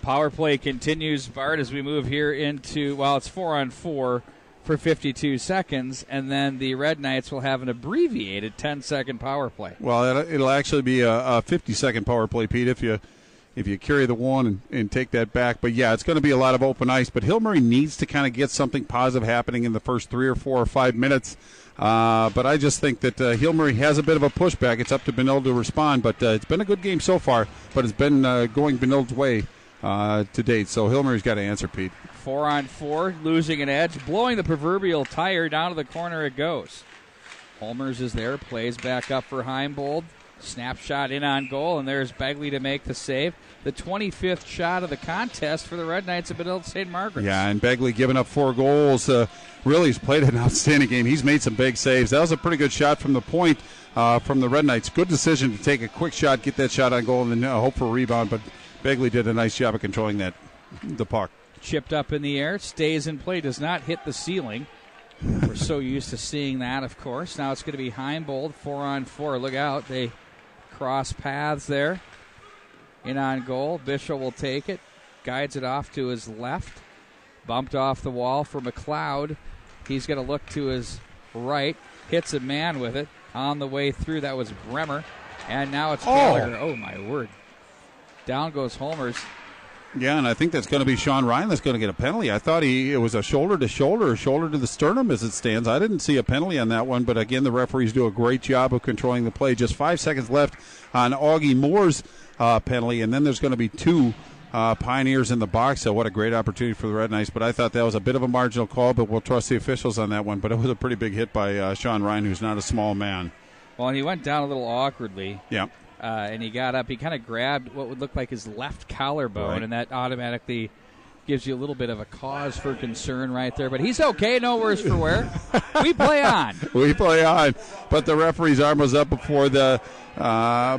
Power play continues, Bart, as we move here into, well, it's 4-on-4 for 52 seconds, and then the Red Knights will have an abbreviated 10-second power play. Well, it'll actually be a 50-second power play, Pete, if you carry the one and take that back. But, yeah, it's going to be a lot of open ice. But Hillmurray needs to kind of get something positive happening in the first 3 or 4 or 5 minutes. But I just think that Hillmurray has a bit of a pushback. It's up to Benilde to respond. But it's been a good game so far, but it's been going Benilde's way to date. So Hillmurray's got to answer, Pete. 4-on-4, losing an edge, blowing the proverbial tire. Down to the corner it goes. Holmers is there, plays back up for Heimbold. Snapshot in on goal, and there's Begley to make the save. The 25th shot of the contest for the Red Knights of Benilde St. Margaret's. Yeah, and Begley giving up 4 goals. Really, he's played an outstanding game. He's made some big saves. That was a pretty good shot from the point from the Red Knights. Good decision to take a quick shot, get that shot on goal, and then hope for a rebound. But Begley did a nice job of controlling the puck. Chipped up in the air, stays in play, does not hit the ceiling. We're so used to seeing that, of course. Now it's going to be Heimbold, 4-on-4. Look out. They cross paths there. In on goal. Bishop will take it. Guides it off to his left. Bumped off the wall for McLeod. He's going to look to his right. Hits a man with it. On the way through, that was Bremer. And now it's Gallagher. Oh, my word. Down goes Holmers. Yeah, and I think that's going to be Sean Ryan that's going to get a penalty. I thought it was a shoulder-to-shoulder or shoulder-to-the-sternum as it stands. I didn't see a penalty on that one, but again, the referees do a great job of controlling the play. Just 5 seconds left on Augie Moore's penalty, and then there's going to be 2 Pioneers in the box, so what a great opportunity for the Red Knights. But I thought that was a bit of a marginal call, but we'll trust the officials on that one. But it was a pretty big hit by Sean Ryan, who's not a small man. Well, and he went down a little awkwardly. Yeah. And he got up. He kind of grabbed what would look like his left collarbone, right. And that automatically gives you a little bit of a cause for concern right there. But he's okay, no worse for wear. We play on. We play on. But the referee's arm was up before the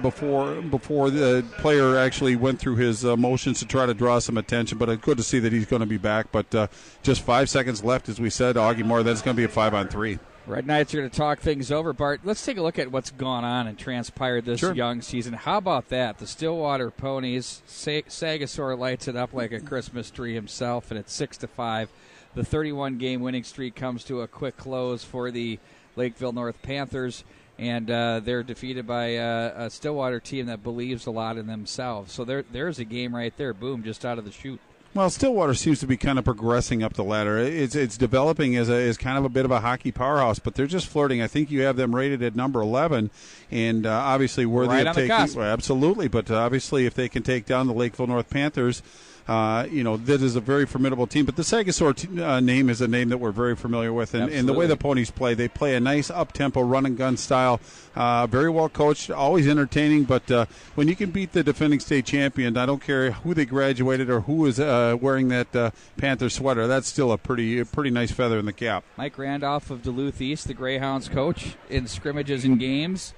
before the player actually went through his motions to try to draw some attention. But it's good to see that he's going to be back. But just 5 seconds left, as we said. Augie Moore, that's going to be a 5-on-3. Red Knights are going to talk things over. Bart, let's take a look at what's gone on and transpired this young season. How about that? The Stillwater Ponies, Sagasaur lights it up like a Christmas tree himself, and it's 6-5. The 31-game winning streak comes to a quick close for the Lakeville North Panthers, and they're defeated by a Stillwater team that believes a lot in themselves. So there's a game right there, boom, just out of the chute. Well, Stillwater seems to be kind of progressing up the ladder. It's developing as kind of a bit of a hockey powerhouse, but they're just flirting. I think you have them rated at number 11, and obviously worthy of taking. Well, absolutely, but obviously if they can take down the Lakeville North Panthers, that is a very formidable team. But the Sagasaur name is a name that we're very familiar with, and the way the Ponies play, they play a nice up-tempo run-and-gun style, very well coached, always entertaining. But when you can beat the defending state champion, I don't care who they graduated or who is wearing that Panther sweater, that's still a pretty nice feather in the cap. Mike Randolph of Duluth East, the Greyhounds coach in scrimmages and games,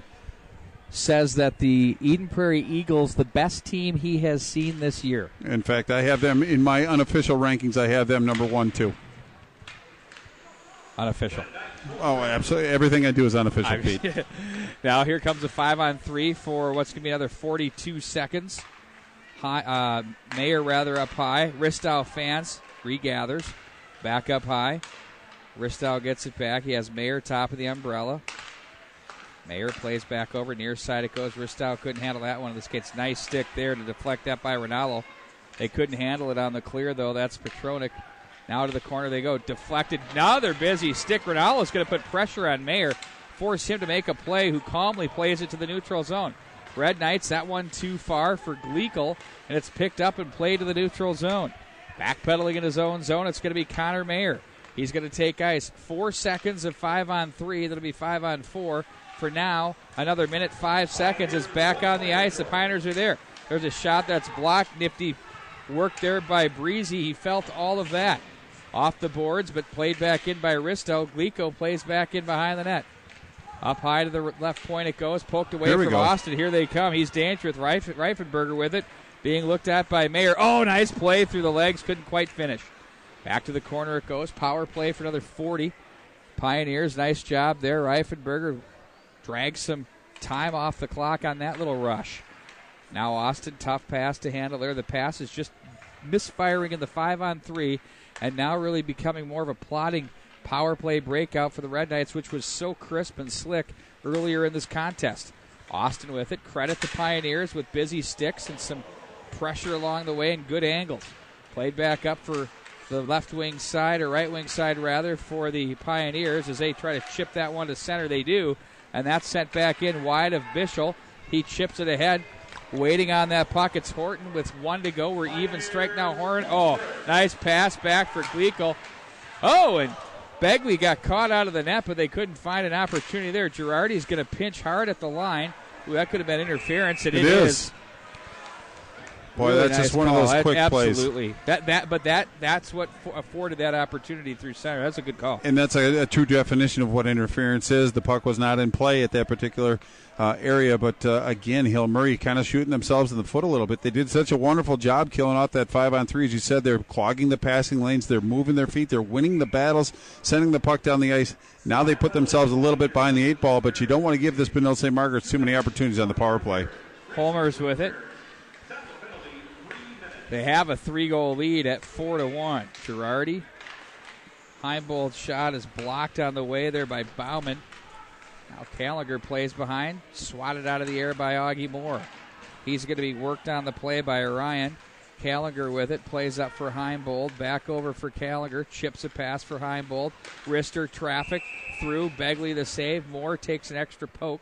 says that the Eden Prairie Eagles, the best team he has seen this year. In fact, I have them in my unofficial rankings. I have them number 1, 2. Unofficial. Oh, absolutely. Everything I do is unofficial, Pete. Now here comes a 5-on-3 for what's going to be another 42 seconds. Mayer rather up high. Ristow fans regathers. Back up high. Ristow gets it back. He has Mayer top of the umbrella. Mayer plays back over. Near side it goes. Ristow couldn't handle that one in this case. Nice stick there to deflect that by Ronaldo. They couldn't handle it on the clear, though. That's Petronik. Now to the corner they go. Deflected. Now they're busy. Stick Ronaldo's going to put pressure on Mayer. Force him to make a play, who calmly plays it to the neutral zone. Red Knights, that one too far for Gleekel, and it's picked up and played to the neutral zone. Backpedaling in his own zone, it's going to be Connor Mayer. He's going to take ice. 4 seconds of 5-on-3. That'll be 5-on-4. For now, another minute, 5 seconds is back on the ice. The Pioneers are there. There's a shot that's blocked. Nifty work there by Breezy. He felt all of that. Off the boards, but played back in by Risto. Glico plays back in behind the net. Up high to the left point it goes. Poked away from Austin. Here they come. He's dangerous. Reifenberger with it. Being looked at by Mayer. Oh, nice play through the legs. Couldn't quite finish. Back to the corner it goes. Power play for another 40. Pioneers, nice job there. Reifenberger drags some time off the clock on that little rush. Now Austin, tough pass to handle there. The pass is just misfiring in the 5-on-3, and now really becoming more of a plodding power play breakout for the Red Knights, which was so crisp and slick earlier in this contest. Austin with it. Credit the Pioneers with busy sticks and some pressure along the way and good angles. Played back up for the left wing side, or right wing side rather, for the Pioneers as they try to chip that one to center. They do, and that's sent back in wide of Bischel. He chips it ahead. Waiting on that puck, it's Horton with 1 to go. We're even strike now. Horton, nice pass back for Glico. And Begley got caught out of the net, but they couldn't find an opportunity there. Girardi's going to pinch hard at the line. Ooh, that could have been interference, and it is. Boy, really that's nice just one call. Of those quick Absolutely. plays. Absolutely. That's what afforded that opportunity through center. That's a good call. And that's a true definition of what interference is. The puck was not in play at that particular area, but again, Hill Murray kind of shooting themselves in the foot a little bit. They did such a wonderful job killing off that 5-on-3. As you said, they're clogging the passing lanes. They're moving their feet. They're winning the battles, sending the puck down the ice. Now they put themselves a little bit behind the 8 ball, but you don't want to give this Benilde St. Margaret's too many opportunities on the power play. Holmer's with it. They have a 3-goal lead at 4-1. Girardi. Heimbold's shot is blocked on the way there by Bauman. Now Gallagher plays behind. Swatted out of the air by Augie Moore. He's going to be worked on the play by Orion. Gallagher with it. Plays up for Heimbold. Back over for Gallagher. Chips a pass for Heimbold. Wrister traffic through. Begley the save. Moore takes an extra poke.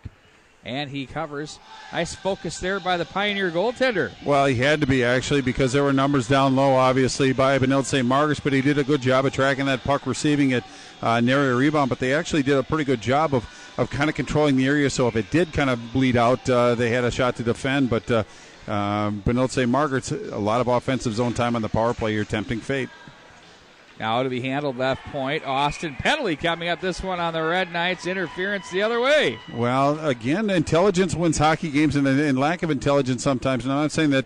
And he covers. Nice focus there by the Pioneer goaltender. Well, he had to be, actually, because there were numbers down low, obviously, by Benilde St. Margaret's, but he did a good job of tracking that puck, receiving it, nary a rebound. But they actually did a pretty good job of kind of controlling the area, so if it did kind of bleed out, they had a shot to defend. But Benilde St. Margaret's, a lot of offensive zone time on the power play here, tempting fate. Now to be handled left point. Austin penalty coming up this one on the Red Knights. Interference the other way. Well, again, intelligence wins hockey games, and lack of intelligence sometimes. And I'm not saying that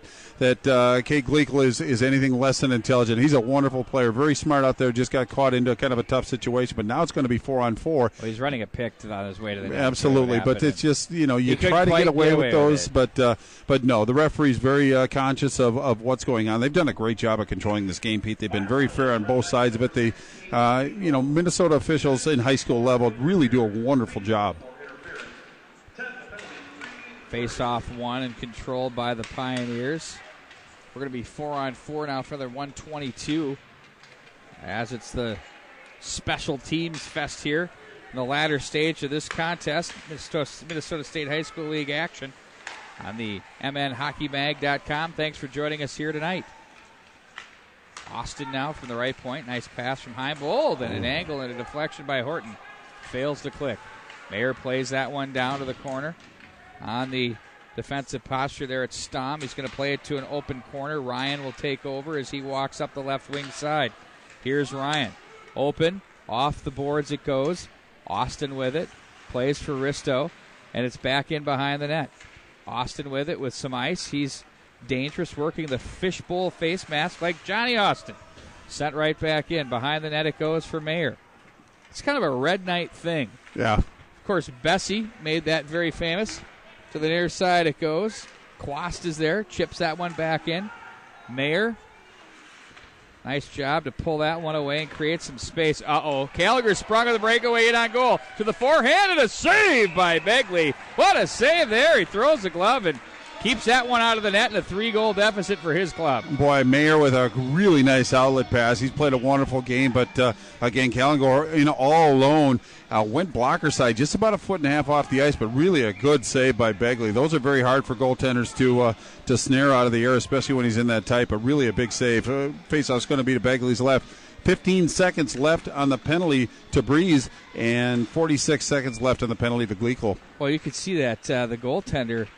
Kate Gleekle is anything less than intelligent. He's a wonderful player, very smart out there, just got caught into kind of a tough situation. But now it's going to be 4-on-4. Well, he's running a pick on his way to the net. Absolutely, but it's just, you try to get away with those. But no, the referee's very conscious of what's going on. They've done a great job of controlling this game, Pete. They've been very fair on both sides. But the Minnesota officials in high school level really do a wonderful job. Face-off one and controlled by the Pioneers. We're going to be 4-on-4 now for their 122, as it's the special teams fest here in the latter stage of this contest. Minnesota State High School League action on the mnhockeymag.com. Thanks for joining us here tonight. Austin now from the right point. Nice pass from Heimbold and an angle and a deflection by Horton. Fails to click. Mayer plays that one down to the corner. On the defensive posture there, it's Stom. He's going to play it to an open corner. Ryan will take over as he walks up the left wing side. Here's Ryan. Open. Off the boards it goes. Austin with it. Plays for Risto. And it's back in behind the net. Austin with it with some ice. He's dangerous, working the fishbowl face mask like Johnny Austin. Sent right back in. Behind the net it goes for Mayer. It's kind of a Red Knight thing. Yeah. Of course, Bessie made that very famous. To the near side it goes. Quast is there. Chips that one back in. Mayer. Nice job to pull that one away and create some space. Gallagher sprung on the breakaway in on goal. To the forehand and a save by Begley. What a save there. He throws the glove and keeps that one out of the net in a 3-goal deficit for his club. Boy, Mayer with a really nice outlet pass. He's played a wonderful game, but again, Gallagher, all alone, went blocker side, just about a foot and a half off the ice, but really a good save by Begley. Those are very hard for goaltenders to snare out of the air, especially when he's in that tight, but really a big save. Faceoff's going to be to Begley's left. 15 seconds left on the penalty to Breeze and 46 seconds left on the penalty to Gleekle. Well, you could see that the goaltender,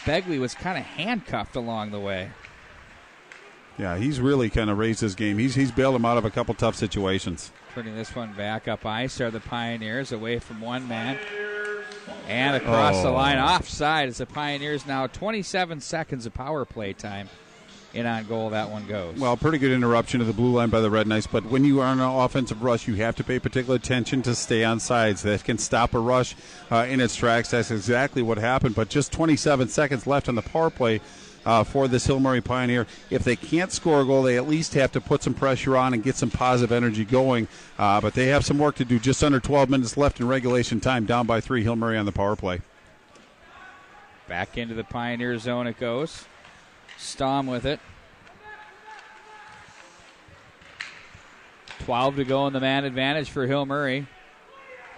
Begley, was kind of handcuffed along the way. Yeah, he's really kind of raised his game. He's bailed him out of a couple tough situations. Turning this one back up ice are the Pioneers, away from one man. And across the line, offside, as the Pioneers now 27 seconds of power play time. In on goal, that one goes. Well, pretty good interruption of the blue line by the Red Knights, but when you are on an offensive rush, you have to pay particular attention to stay on sides. That can stop a rush in its tracks. That's exactly what happened, but just 27 seconds left on the power play for this Hill Murray Pioneer. If they can't score a goal, they at least have to put some pressure on and get some positive energy going, but they have some work to do. Just under 12 minutes left in regulation time, down by 3, Hill Murray on the power play. Back into the Pioneer zone it goes. Stom with it. 12 to go in the man advantage for Hill Murray.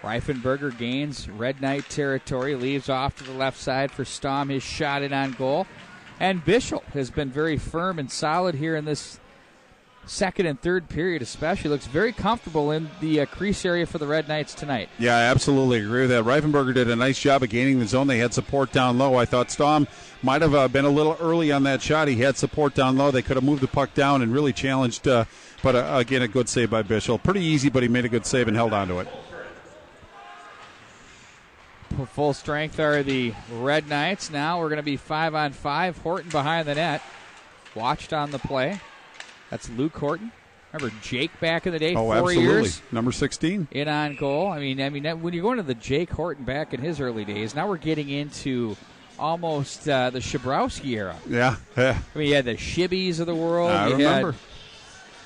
Reifenberger gains Red Knight territory, leaves off to the left side for Stom, his shot in on goal. And Bischel has been very firm and solid here in this second and third period especially. Looks very comfortable in the crease area for the Red Knights tonight. Yeah, I absolutely agree with that. Reifenberger did a nice job of gaining the zone. They had support down low. I thought Stom might have been a little early on that shot. He had support down low. They could have moved the puck down and really challenged, but again, a good save by Bischel. Pretty easy, but he made a good save and held on to it. Full strength are the Red Knights. Now we're going to be 5-on-5. Horton behind the net. Watched on the play. That's Luke Horton. Remember Jake back in the day, 4 absolutely. years. Number 16. In on goal. I mean, when you're going to the Jake Horton back in his early days, now we're getting into almost the Shabrowski era. Yeah. I mean, you had the Shibbies of the world. I remember.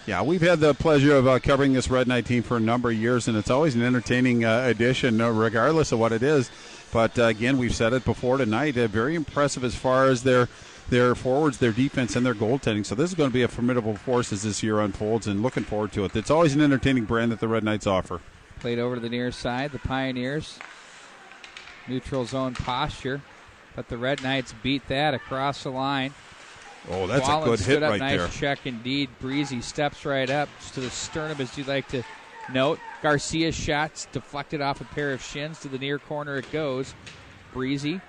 Yeah, we've had the pleasure of covering this Red Knight team for a number of years, and it's always an entertaining edition, regardless of what it is. But, again, we've said it before tonight, very impressive as far as their forwards, their defense, and their goaltending. So this is going to be a formidable force as this year unfolds, and looking forward to it. It's always an entertaining brand that the Red Knights offer. Played over to the near side. The Pioneers, neutral zone posture, but the Red Knights beat that across the line. Oh, that's Wallen a good hit right nice there. Nice check indeed. Breezy steps right up to the sternum, as you'd like to note. Garcia's shot's deflected off a pair of shins. To the near corner it goes. Breezy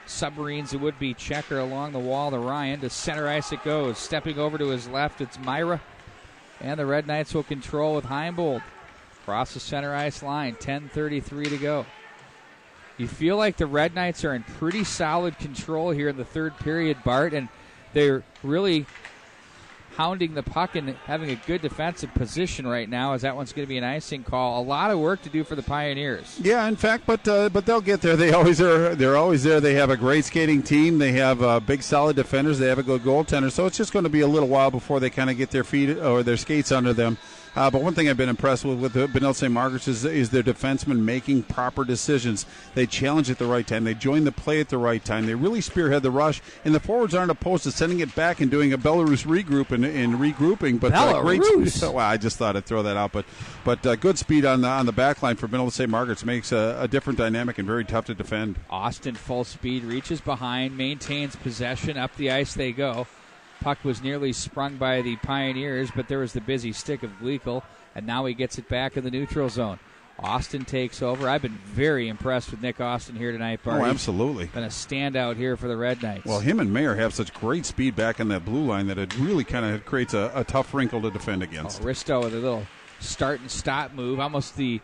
submarines a would-be checker along the wall to Ryan. To center ice it goes. Stepping over to his left, it's Myra. And the Red Knights will control with Heimbold. Across the center ice line, 10:33 to go. You feel like the Red Knights are in pretty solid control here in the third period, Bart, and they're really hounding the puck and having a good defensive position right now, as that one's going to be an icing call. A lot of work to do for the Pioneers. Yeah, in fact, but they'll get there. They always are. They're always there. They have a great skating team. They have big, solid defenders. They have a good goaltender. So it's just going to be a little while before they kind of get their feet or their skates under them. But one thing I've been impressed with Benilde St. Margaret's is their defensemen making proper decisions. They challenge at the right time. They join the play at the right time. They really spearhead the rush. And the forwards aren't opposed to sending it back and doing a Belarus regroup and regrouping. But great speed. Well, I just thought I'd throw that out. But good speed on the back line for Benilde St. Margaret's makes a different dynamic and very tough to defend. Austin full speed, reaches behind, maintains possession. Up the ice they go. Puck was nearly sprung by the Pioneers, but there was the busy stick of Gleekle, and now he gets it back in the neutral zone. Austin takes over. I've been very impressed with Nick Austin here tonight, Bart. Oh, absolutely. Been a standout here for the Red Knights. Well, him and Mayer have such great speed back in that blue line that it really kind of creates a tough wrinkle to defend against. Risto with a little start and stop move, almost the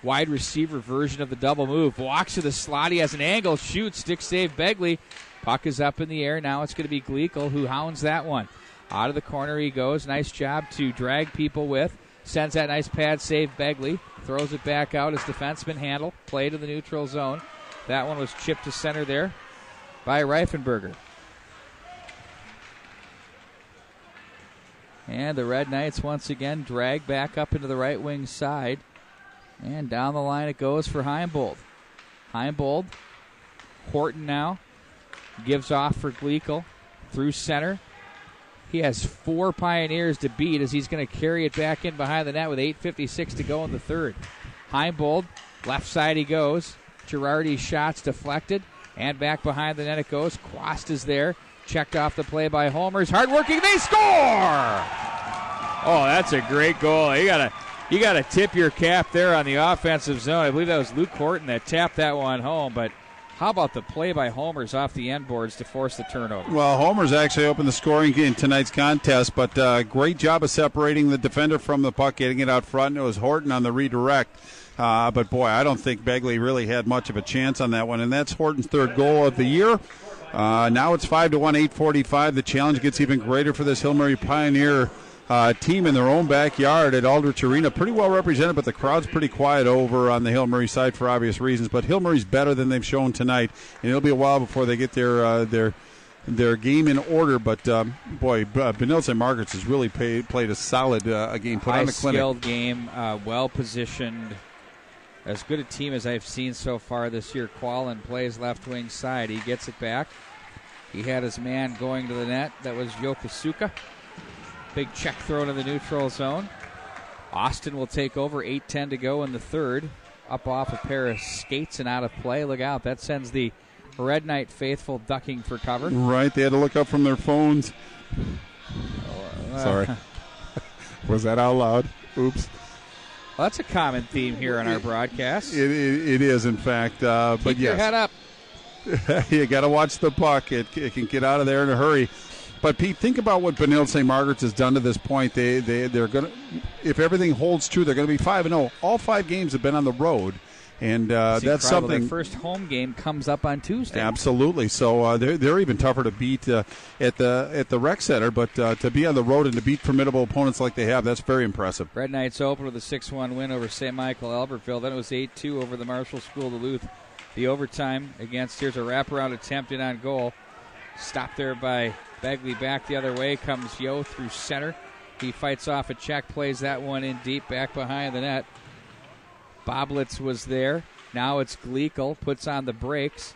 wide receiver version of the double move. Walks to the slot. He has an angle, shoots, stick save Begley. Puck is up in the air. Now it's going to be Gleekle who hounds that one. Out of the corner he goes. Nice job to drag people with. Sends that nice pad save Begley. Throws it back out as defenseman handle. Play to the neutral zone. That one was chipped to center there by Reifenberger. And the Red Knights once again drag back up into the right wing side. And down the line it goes for Heimbold. Heimbold. Horton now. Gives off for Gleekle through center. He has 4 Pioneers to beat as he's going to carry it back in behind the net with 8:56 to go in the third. Heimbold, left side he goes. Girardi's shots deflected, and back behind the net it goes. Quast is there. Checked off the play by Holmers. Hard working, they score! Oh, that's a great goal. You gotta tip your cap there on the offensive zone. I believe that was Luke Horton that tapped that one home, but how about the play by Homers off the end boards to force the turnover? Well, Homers actually opened the scoring in tonight's contest, but great job of separating the defender from the puck, getting it out front. It was Horton on the redirect. But, boy, I don't think Begley really had much of a chance on that one, and that's Horton's third goal of the year. Now it's 5-1, 8:45. The challenge gets even greater for this Hill Murray Pioneer team in their own backyard at Aldrich Arena. Pretty well represented, but the crowd's pretty quiet over on the Hill Murray side for obvious reasons. But Hill Murray's better than they've shown tonight, and it'll be a while before they get their game in order. But, boy, Benilde St. Margaret's has really played a solid game, put on the clinic. High-skilled game, well-positioned. As good a team as I've seen so far this year. Quallen plays left wing side. He gets it back. He had his man going to the net. That was Yokosuka. Big check throw to the neutral zone. Austin will take over. 8:10 to go in the third. Up off a pair of skates and out of play. Look out. That sends the Red Knight faithful ducking for cover. Right. They had to look up from their phones. Sorry. Was that out loud? Oops. Well, that's a common theme here on our broadcast. It is, in fact. But Keep your yes. head up. You got to watch the puck. It can get out of there in a hurry. But, Pete, think about what Benilde St. Margaret's has done to this point. They're going to, if everything holds true, they're going to be 5-0. All 5 games have been on the road. And that's something. Their first home game comes up on Tuesday. Absolutely. So they're even tougher to beat at the rec center, but to be on the road and to beat formidable opponents like they have, that's very impressive. Red Knights open with a 6-1 win over St. Michael Albertville. Then it was 8-2 over the Marshall School Duluth. The overtime against, here's a wraparound attempt in on goal. Stopped there by Begley. Back the other way comes Yo through center. He fights off a check, plays that one in deep, back behind the net. Boblitz was there. Now it's Gleekel. Puts on the brakes.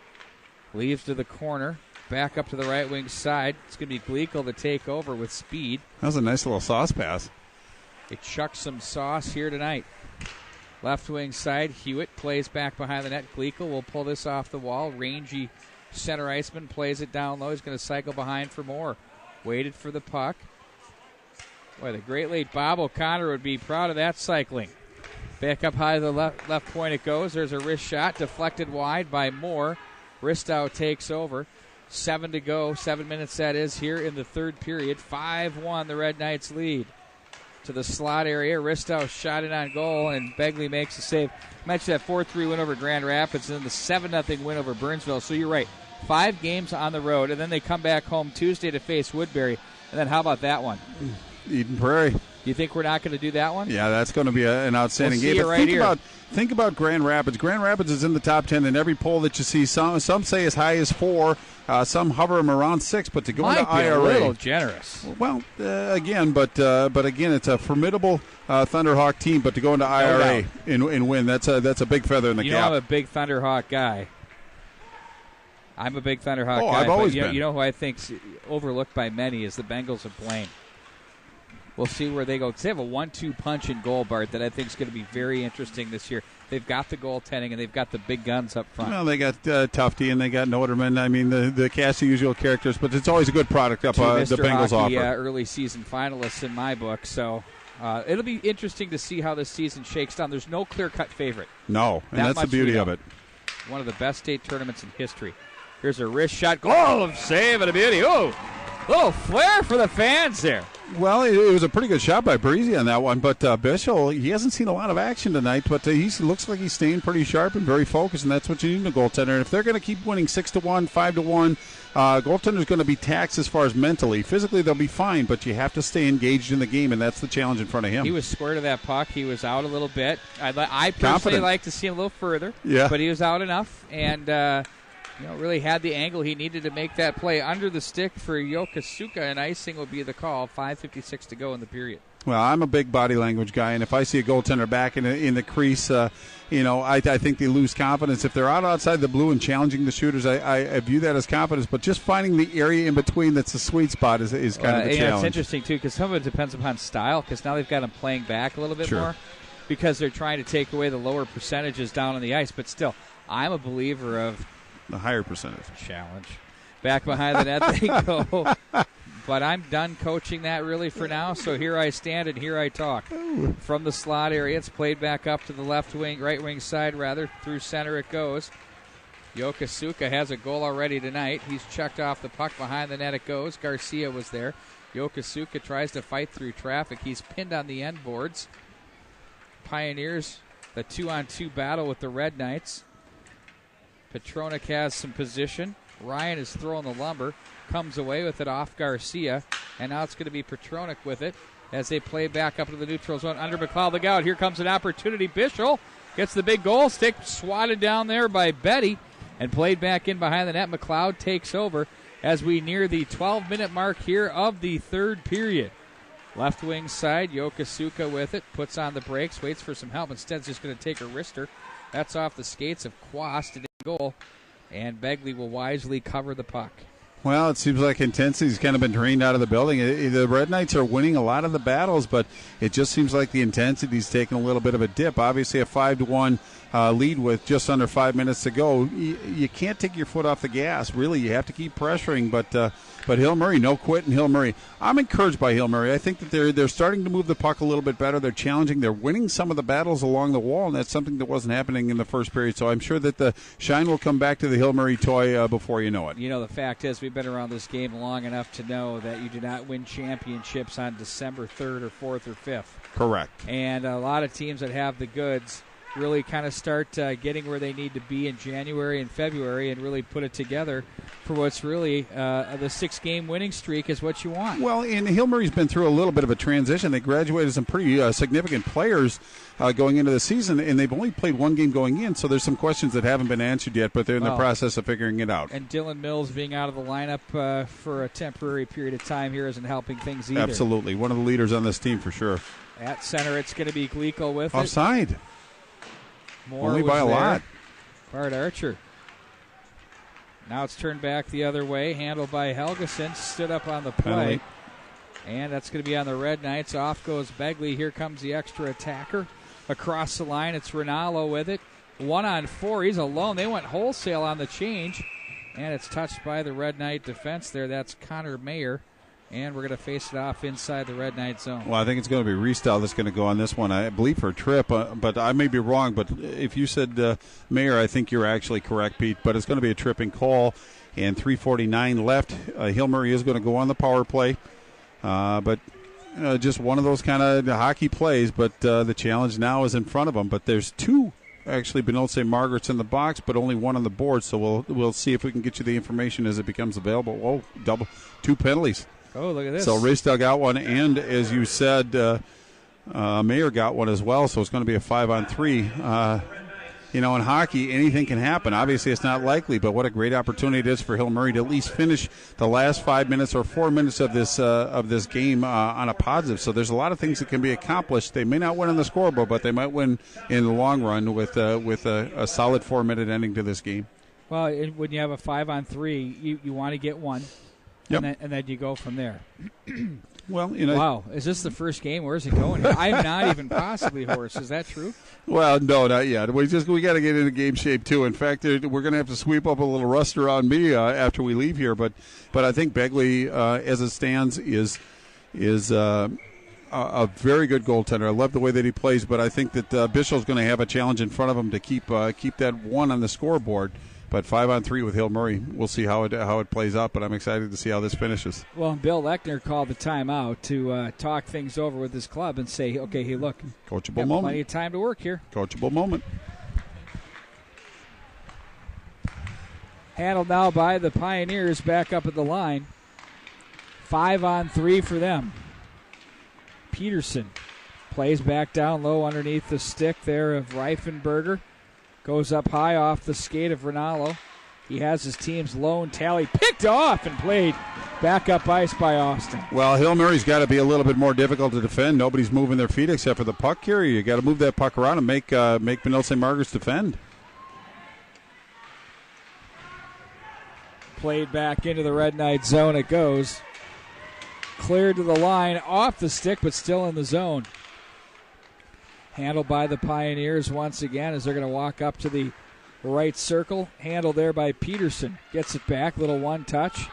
Leaves to the corner. Back up to the right wing side. It's going to be Gleekel to take over with speed. That was a nice little sauce pass. They chuck some sauce here tonight. Left wing side. Hewitt plays back behind the net. Gleekel will pull this off the wall. Rangy center iceman plays it down low. He's going to cycle behind for more. Waited for the puck. Boy, the Great Lake Bob O'Connor would be proud of that cycling. Back up high to the left point it goes. There's a wrist shot deflected wide by Moore. Ristow takes over. 7 to go. 7 minutes that is here in the third period. 5-1 the Red Knights lead. To the slot area. Ristow shot it on goal and Begley makes a save. I mentioned that 4-3 win over Grand Rapids and then the 7-0 win over Burnsville. So you're right. 5 games on the road and then they come back home Tuesday to face Woodbury. And then how about that one? Eden Prairie. You think we're not going to do that one? Yeah, that's going to be an outstanding game. But right think about Grand Rapids. Grand Rapids is in the top 10 in every poll that you see. Some say as high as 4. Some hover them around 6. But to go into IRA, a little generous. But again, it's a formidable Thunderhawk team. But to go into IRA and win, that's a big feather in the cap. You know, I'm a big Thunderhawk guy. I'm a big Thunderhawk guy. I've always been. You know who I think's overlooked by many is the Bengals of Blaine. We'll see where they go. They have a 1-2 punch in goal, Bart, that I think is going to be very interesting this year. They've got the goaltending, and they've got the big guns up front. Well, they got Tufty, and they got Noterman. I mean, the cast of usual characters, but it's always a good product up the Bengals Hockey, offer. Early season finalists in my book, so it'll be interesting to see how this season shakes down. There's no clear-cut favorite. No, and that's the beauty of it. One of the best state tournaments in history. Here's a wrist shot. Goal, save, and a beauty. Oh, little flair for the fans there. Well, it was a pretty good shot by Breezy on that one, but Bishel, he hasn't seen a lot of action tonight, but he looks like he's staying pretty sharp and very focused, and that's what you need in a goaltender. And if they're going to keep winning 6-1, 5-1, goaltender's going to be taxed as far as mentally. Physically, they'll be fine, but you have to stay engaged in the game, and that's the challenge in front of him. He was square to that puck. He was out a little bit. I personally like to see him a little further, but he was out enough, and really had the angle he needed to make that play under the stick for Yokosuka, and icing will be the call. 5:56 to go in the period. Well, I'm a big body language guy, and if I see a goaltender back in the crease, I think they lose confidence. If they're outside the blue and challenging the shooters, I view that as confidence. But just finding the area in between that's the sweet spot is kind of the challenge. It's interesting, too, because some of it depends upon style, because now they've got them playing back a little bit more because they're trying to take away the lower percentages down on the ice. But still, I'm a believer of the higher percentage. Challenge. Back behind the net they go. but I'm done coaching that really for now, so here I stand and here I talk. From the slot area, it's played back up to the right wing side, through center it goes. Yokosuka has a goal already tonight. He's checked off the puck. Behind the net it goes. Garcia was there. Yokosuka tries to fight through traffic. He's pinned on the end boards. Pioneers, the 2-on-2 battle with the Red Knights. Petronik has some position. Ryan is throwing the lumber. Comes away with it off Garcia. And now it's going to be Petronik with it as they play back up to the neutral zone under McLeod. Look out. Here comes an opportunity. Bischel gets the big goal stick. Swatted down there by Betty. And played back in behind the net. McLeod takes over as we near the 12-minute mark here of the third period. Left wing side, Yokosuka with it. Puts on the brakes, waits for some help. Instead, is just going to take a wrister. That's off the skates of Quast in goal. And Begley will wisely cover the puck. Well, it seems like intensity's kind of been drained out of the building. The Red Knights are winning a lot of the battles, but it just seems like the intensity's taken a little bit of a dip. Obviously, a 5-1 lead with just under 5 minutes to go. You can't take your foot off the gas. Really, you have to keep pressuring. But Hill Murray, no quit, and Hill Murray. I'm encouraged by Hill Murray. I think that they're starting to move the puck a little bit better. They're challenging. They're winning some of the battles along the wall, and that's something that wasn't happening in the first period. So I'm sure that the shine will come back to the Hill Murray toy before you know it. You know, the fact is we've been around this game long enough to know that you do not win championships on December 3rd or 4th or 5th. Correct. And a lot of teams that have the goods really kind of start getting where they need to be in January and February and really put it together for what's really the 6-game winning streak is what you want. Well, and Hill Murray's been through a little bit of a transition. They graduated some pretty significant players going into the season, and they've only played one game going in, so there's some questions that haven't been answered yet, but they're in the process of figuring it out. And Dylan Mills being out of the lineup for a temporary period of time here isn't helping things either. Absolutely. One of the leaders on this team for sure. At center, it's going to be Glico with Offside. it. Moore only by a lot. Bart Archer. Now it's turned back the other way. Handled by Helgeson. Stood up on the play. And that's going to be on the Red Knights. Off goes Begley. Here comes the extra attacker. Across the line, it's Rinaldo with it. 1-on-4. He's alone. They went wholesale on the change. And it's touched by the Red Knight defense there. That's Connor Mayer. And we're going to face it off inside the Red Knight zone. Well, I think it's going to be Restyle that's going to go on this one. I believe for a trip, but I may be wrong. But if you said Mayer, I think you're actually correct, Pete. But it's going to be a tripping call. And 3:49 left. Hill Murray is going to go on the power play. But just one of those kind of hockey plays. But the challenge now is in front of them. But there's two. Actually, Benilde St. Margaret's in the box, but only one on the board. So we'll see if we can get you the information as it becomes available. Oh, 2 penalties. Oh, look at this. So Racedale got one, and as you said, Mayer got one as well, so it's going to be a 5-on-3. In hockey, anything can happen. Obviously, it's not likely, but what a great opportunity it is for Hill Murray to at least finish the last 5 minutes or 4 minutes of this game on a positive. So there's a lot of things that can be accomplished. They may not win on the scoreboard, but they might win in the long run with a solid 4-minute ending to this game. Well, when you have a 5-on-3, you want to get one. Yep. And then you go from there. Well, wow, is this the first game? Where's it going here? I'm not even possibly hoarse. Is that true? Well, no, not yet. We got to get into game shape too. In fact, we're going to have to sweep up a little rust around me after we leave here. But I think Begley, as it stands, is a very good goaltender. I love the way that he plays, but I think that Bischel's going to have a challenge in front of him to keep that one on the scoreboard. But 5-on-3 with Hill Murray, we'll see how it plays out. But I'm excited to see how this finishes. Well, Bill Lechner called the timeout to talk things over with his club and say, "Okay, hey, look, coachable moment. Plenty of time to work here. Coachable moment." Handled now by the Pioneers, back up at the line. 5-on-3 for them. Peterson plays back down low underneath the stick there of Reifenberger. Goes up high off the skate of Rinaldo. He has his team's lone tally picked off and played back up ice by Austin. Well, Hill Murray's got to be a little bit more difficult to defend. Nobody's moving their feet except for the puck carrier. You got to move that puck around and make Benilde St. Margaret's defend. Played back into the Red Knight zone it goes. Cleared to the line, off the stick, but still in the zone. Handled by the Pioneers once again as they're going to walk up to the right circle. Handled there by Peterson. Gets it back, little one touch.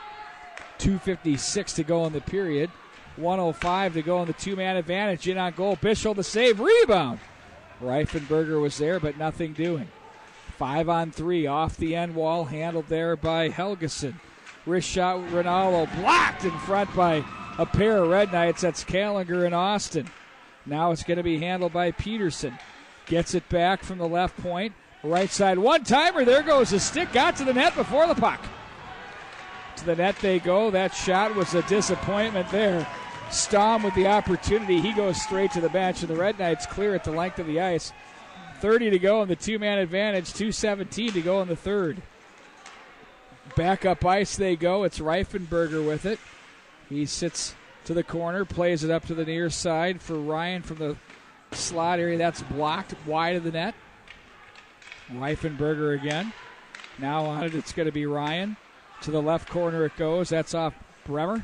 2:56 to go in the period. 1:05 to go in the two-man advantage. In on goal. Bischel the save. Rebound. Reifenberger was there, but nothing doing. 5-on-3 off the end wall. Handled there by Helgeson. Wrist shot. Ronaldo blocked in front by a pair of Red Knights. That's Kallinger and Austin. Now it's going to be handled by Peterson. Gets it back from the left point. Right side one-timer. There goes the stick. Got to the net before the puck. To the net they go. That shot was a disappointment there. Stamm with the opportunity. He goes straight to the bench, and the Red Knights clear at the length of the ice. 30 to go in the two-man advantage. 2:17 to go in the third. Back up ice they go. It's Reifenberger with it. He sits to the corner, plays it up to the near side for Ryan from the slot area. That's blocked wide of the net. Reifenberger again. Now on it, it's going to be Ryan. To the left corner it goes. That's off Bremer,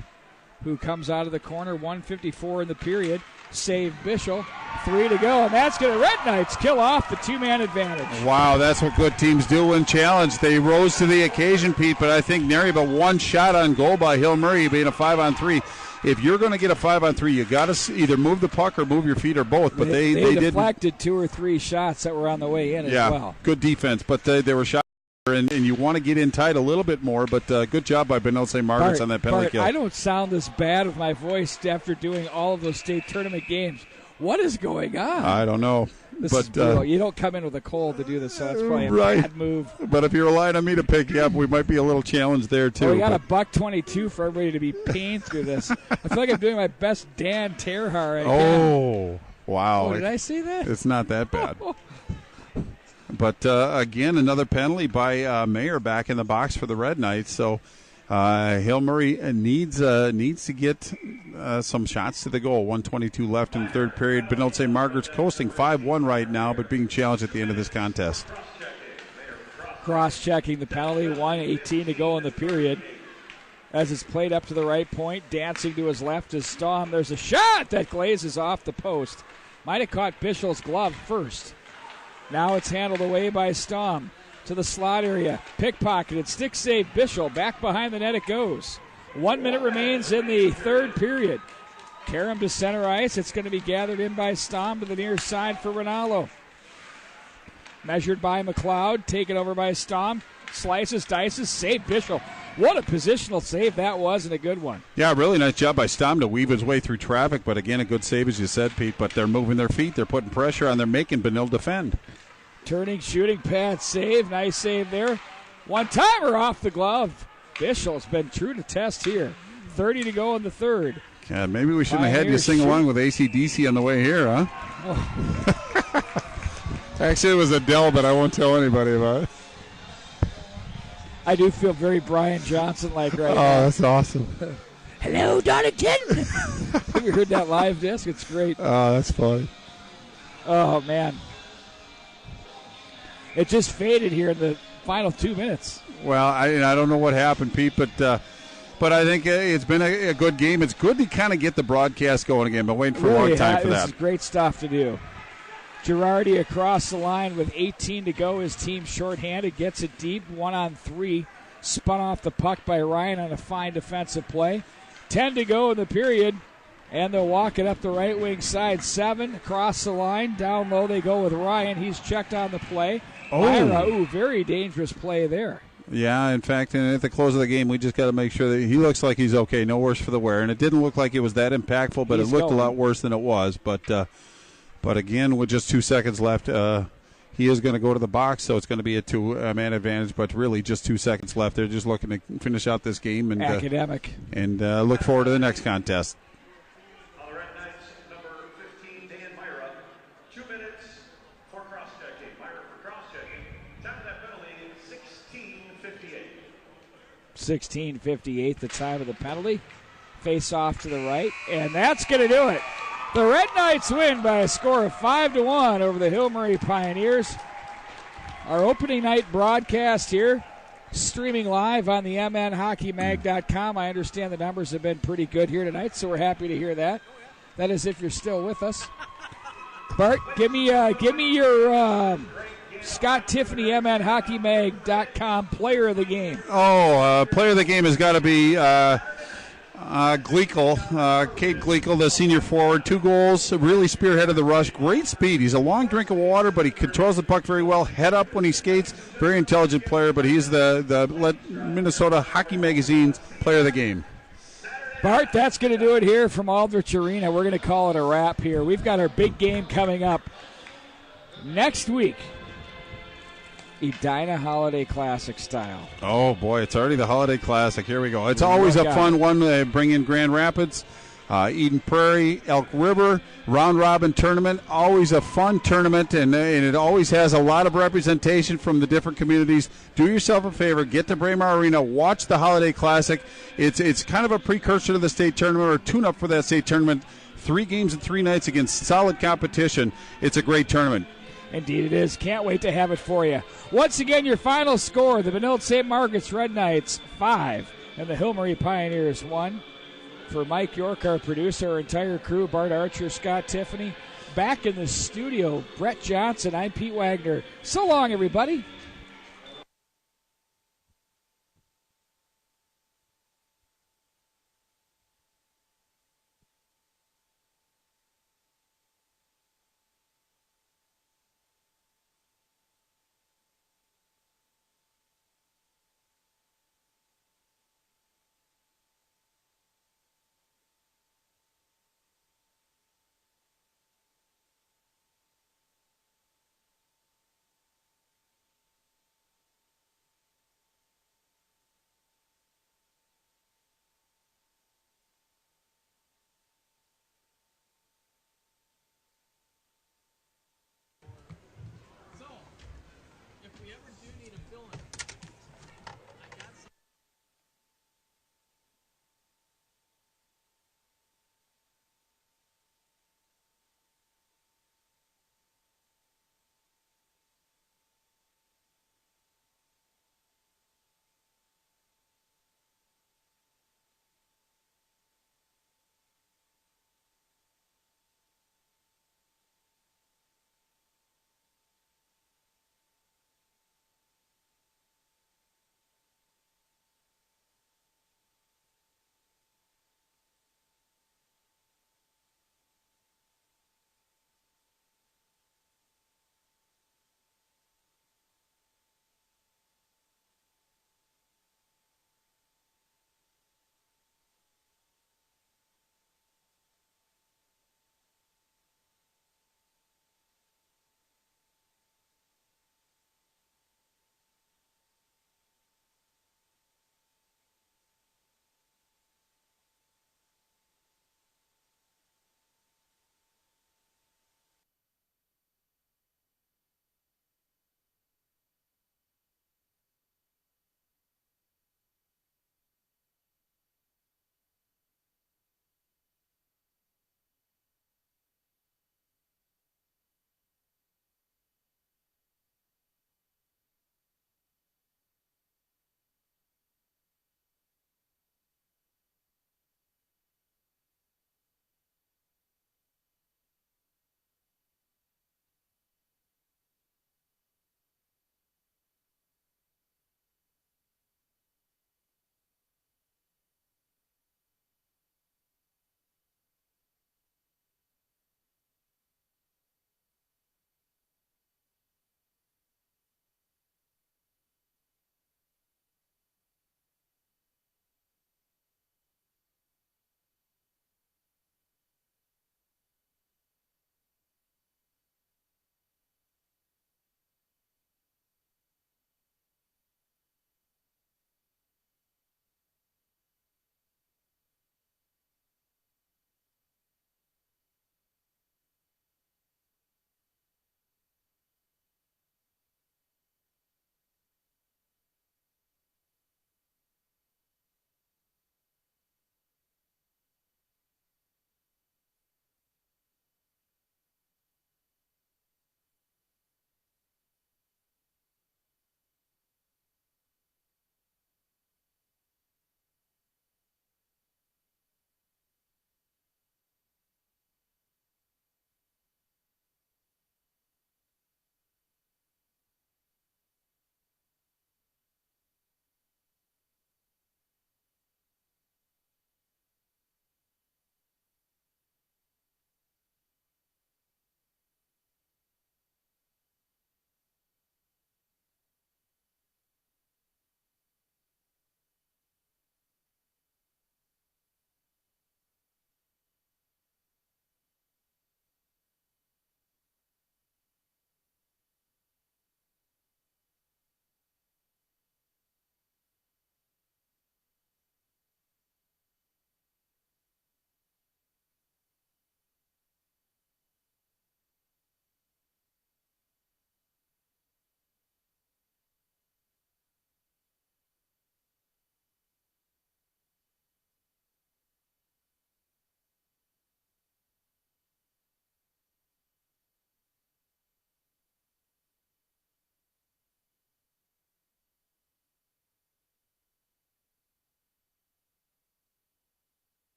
who comes out of the corner. 1:54 in the period. Save Bischel. 3 to go, and that's going to Red Knights kill off the two-man advantage. Wow, that's what good teams do when challenged. They rose to the occasion, Pete, but I think nary but one shot on goal by Hill Murray being a 5-on-3. If you're going to get a 5-on-3, you got to either move the puck or move your feet or both. But they deflected 2 or 3 shots that were on the way in as well. Good defense, but they were shots. And you want to get in tight a little bit more, but good job by Benilde St. Margaret's on that penalty kill. I don't sound this bad with my voice after doing all of those state tournament games. What is going on? I don't know. This is brutal. You don't come in with a cold to do this, so that's probably a bad move. But if you're relying on me to pick you up, we might be a little challenged there, too. We got a $1.22 for everybody to be paying through this. I feel like I'm doing my best Dan Terhar. Oh, wow. Oh, did I see that? It's not that bad. But, again, another penalty by Mayer back in the box for the Red Knights. So Hill Murray needs to get some shots to the goal. 1:22 left in the third period. Benilde St. Margaret's coasting 5-1 right now, but being challenged at the end of this contest. Cross-checking the penalty. 1:18 to go in the period. As it's played up to the right point, dancing to his left is Stamm. There's a shot that glazes off the post. Might have caught Bischel's glove first. Now it's handled away by Stamm to the slot area. Pickpocketed, stick save Bischel. Back behind the net it goes. 1 minute remains in the third period. Karam to center ice. It's going to be gathered in by Stamm to the near side for Ronaldo. Measured by McLeod, taken over by Stamm. Slices, dices, save Bischel. What a positional save that was, and a good one. Yeah, really nice job by Stamm to weave his way through traffic, but again, a good save, as you said, Pete. But they're moving their feet. They're putting pressure on. They're making Benilde defend. Turning, shooting, pad, save. Nice save there. One-timer off the glove. Bischel's been true to test here. 30 to go in the third. Yeah, maybe we shouldn't have had you sing along with AC/DC on the way here, huh? Oh. Actually, it was Adele, but I won't tell anybody about it. I do feel very Brian Johnson-like right now. Oh, that's awesome. Hello, Donington. Have you heard that live disc? It's great. Oh, that's funny. Oh, man. It just faded here in the final 2 minutes. Well, I don't know what happened, Pete, but I think it's been a good game. It's good to kind of get the broadcast going again, but waiting for a long time for that. This is great stuff to do. Girardi across the line with 18 to go. His team shorthanded, gets it deep, 1-on-3. Spun off the puck by Ryan on a fine defensive play. 10 to go in the period, and they'll walk it up the right wing side. 7 across the line. Down low they go with Ryan. He's checked on the play. Oh, very dangerous play there. Yeah, in fact, and at the close of the game, we just got to make sure that he looks like he's okay. No worse for the wear. And it didn't look like it was that impactful, but it looked a lot worse than it was. But again, with just 2 seconds left, he is going to go to the box, so it's going to be a two-man advantage. But really, just 2 seconds left. They're just looking to finish out this game and academic, and look forward to the next contest. All right, Knights, number 15, Dan Myra, 2 minutes for cross-checking. Myra for cross-checking. Time of that penalty, 16:58. 16:58, the time of the penalty. Face off to the right, and that's going to do it. The Red Knights win by a score of 5-1 over the Hill Murray Pioneers. Our opening night broadcast here, streaming live on the mnhockeymag.com. I understand the numbers have been pretty good here tonight, so we're happy to hear that. That is if you're still with us. Bart, give me your Scott Tiffany, mnhockeymag.com player of the game. Oh, player of the game has got to be Gleekle, Cade Gleekle, the senior forward, 2 goals, really spearheaded the rush. Great speed. He's a long drink of water, but he controls the puck very well. Head up when he skates. Very intelligent player, but he's the Minnesota Hockey Magazine's player of the game. Bart, that's going to do it here from Aldrich Arena. We're going to call it a wrap here. We've got our big game coming up next week. Edina Holiday Classic style. Oh, boy, it's already the Holiday Classic. Here we go. It's always a fun one. They bring in Grand Rapids, Eden Prairie, Elk River, round-robin tournament. Always a fun tournament, and it always has a lot of representation from the different communities. Do yourself a favor. Get to Braemar Arena. Watch the Holiday Classic. It's kind of a precursor to the state tournament or a tune-up for that state tournament. 3 games in 3 nights against solid competition. It's a great tournament. Indeed it is. Can't wait to have it for you. Once again, your final score, the Benilde St. Margaret's Red Knights 5 and the Hill-Murray Pioneers 1. For Mike York, our producer, our entire crew, Bart Archer, Scott Tiffany, back in the studio, Brett Johnson, I'm Pete Wagner. So long, everybody.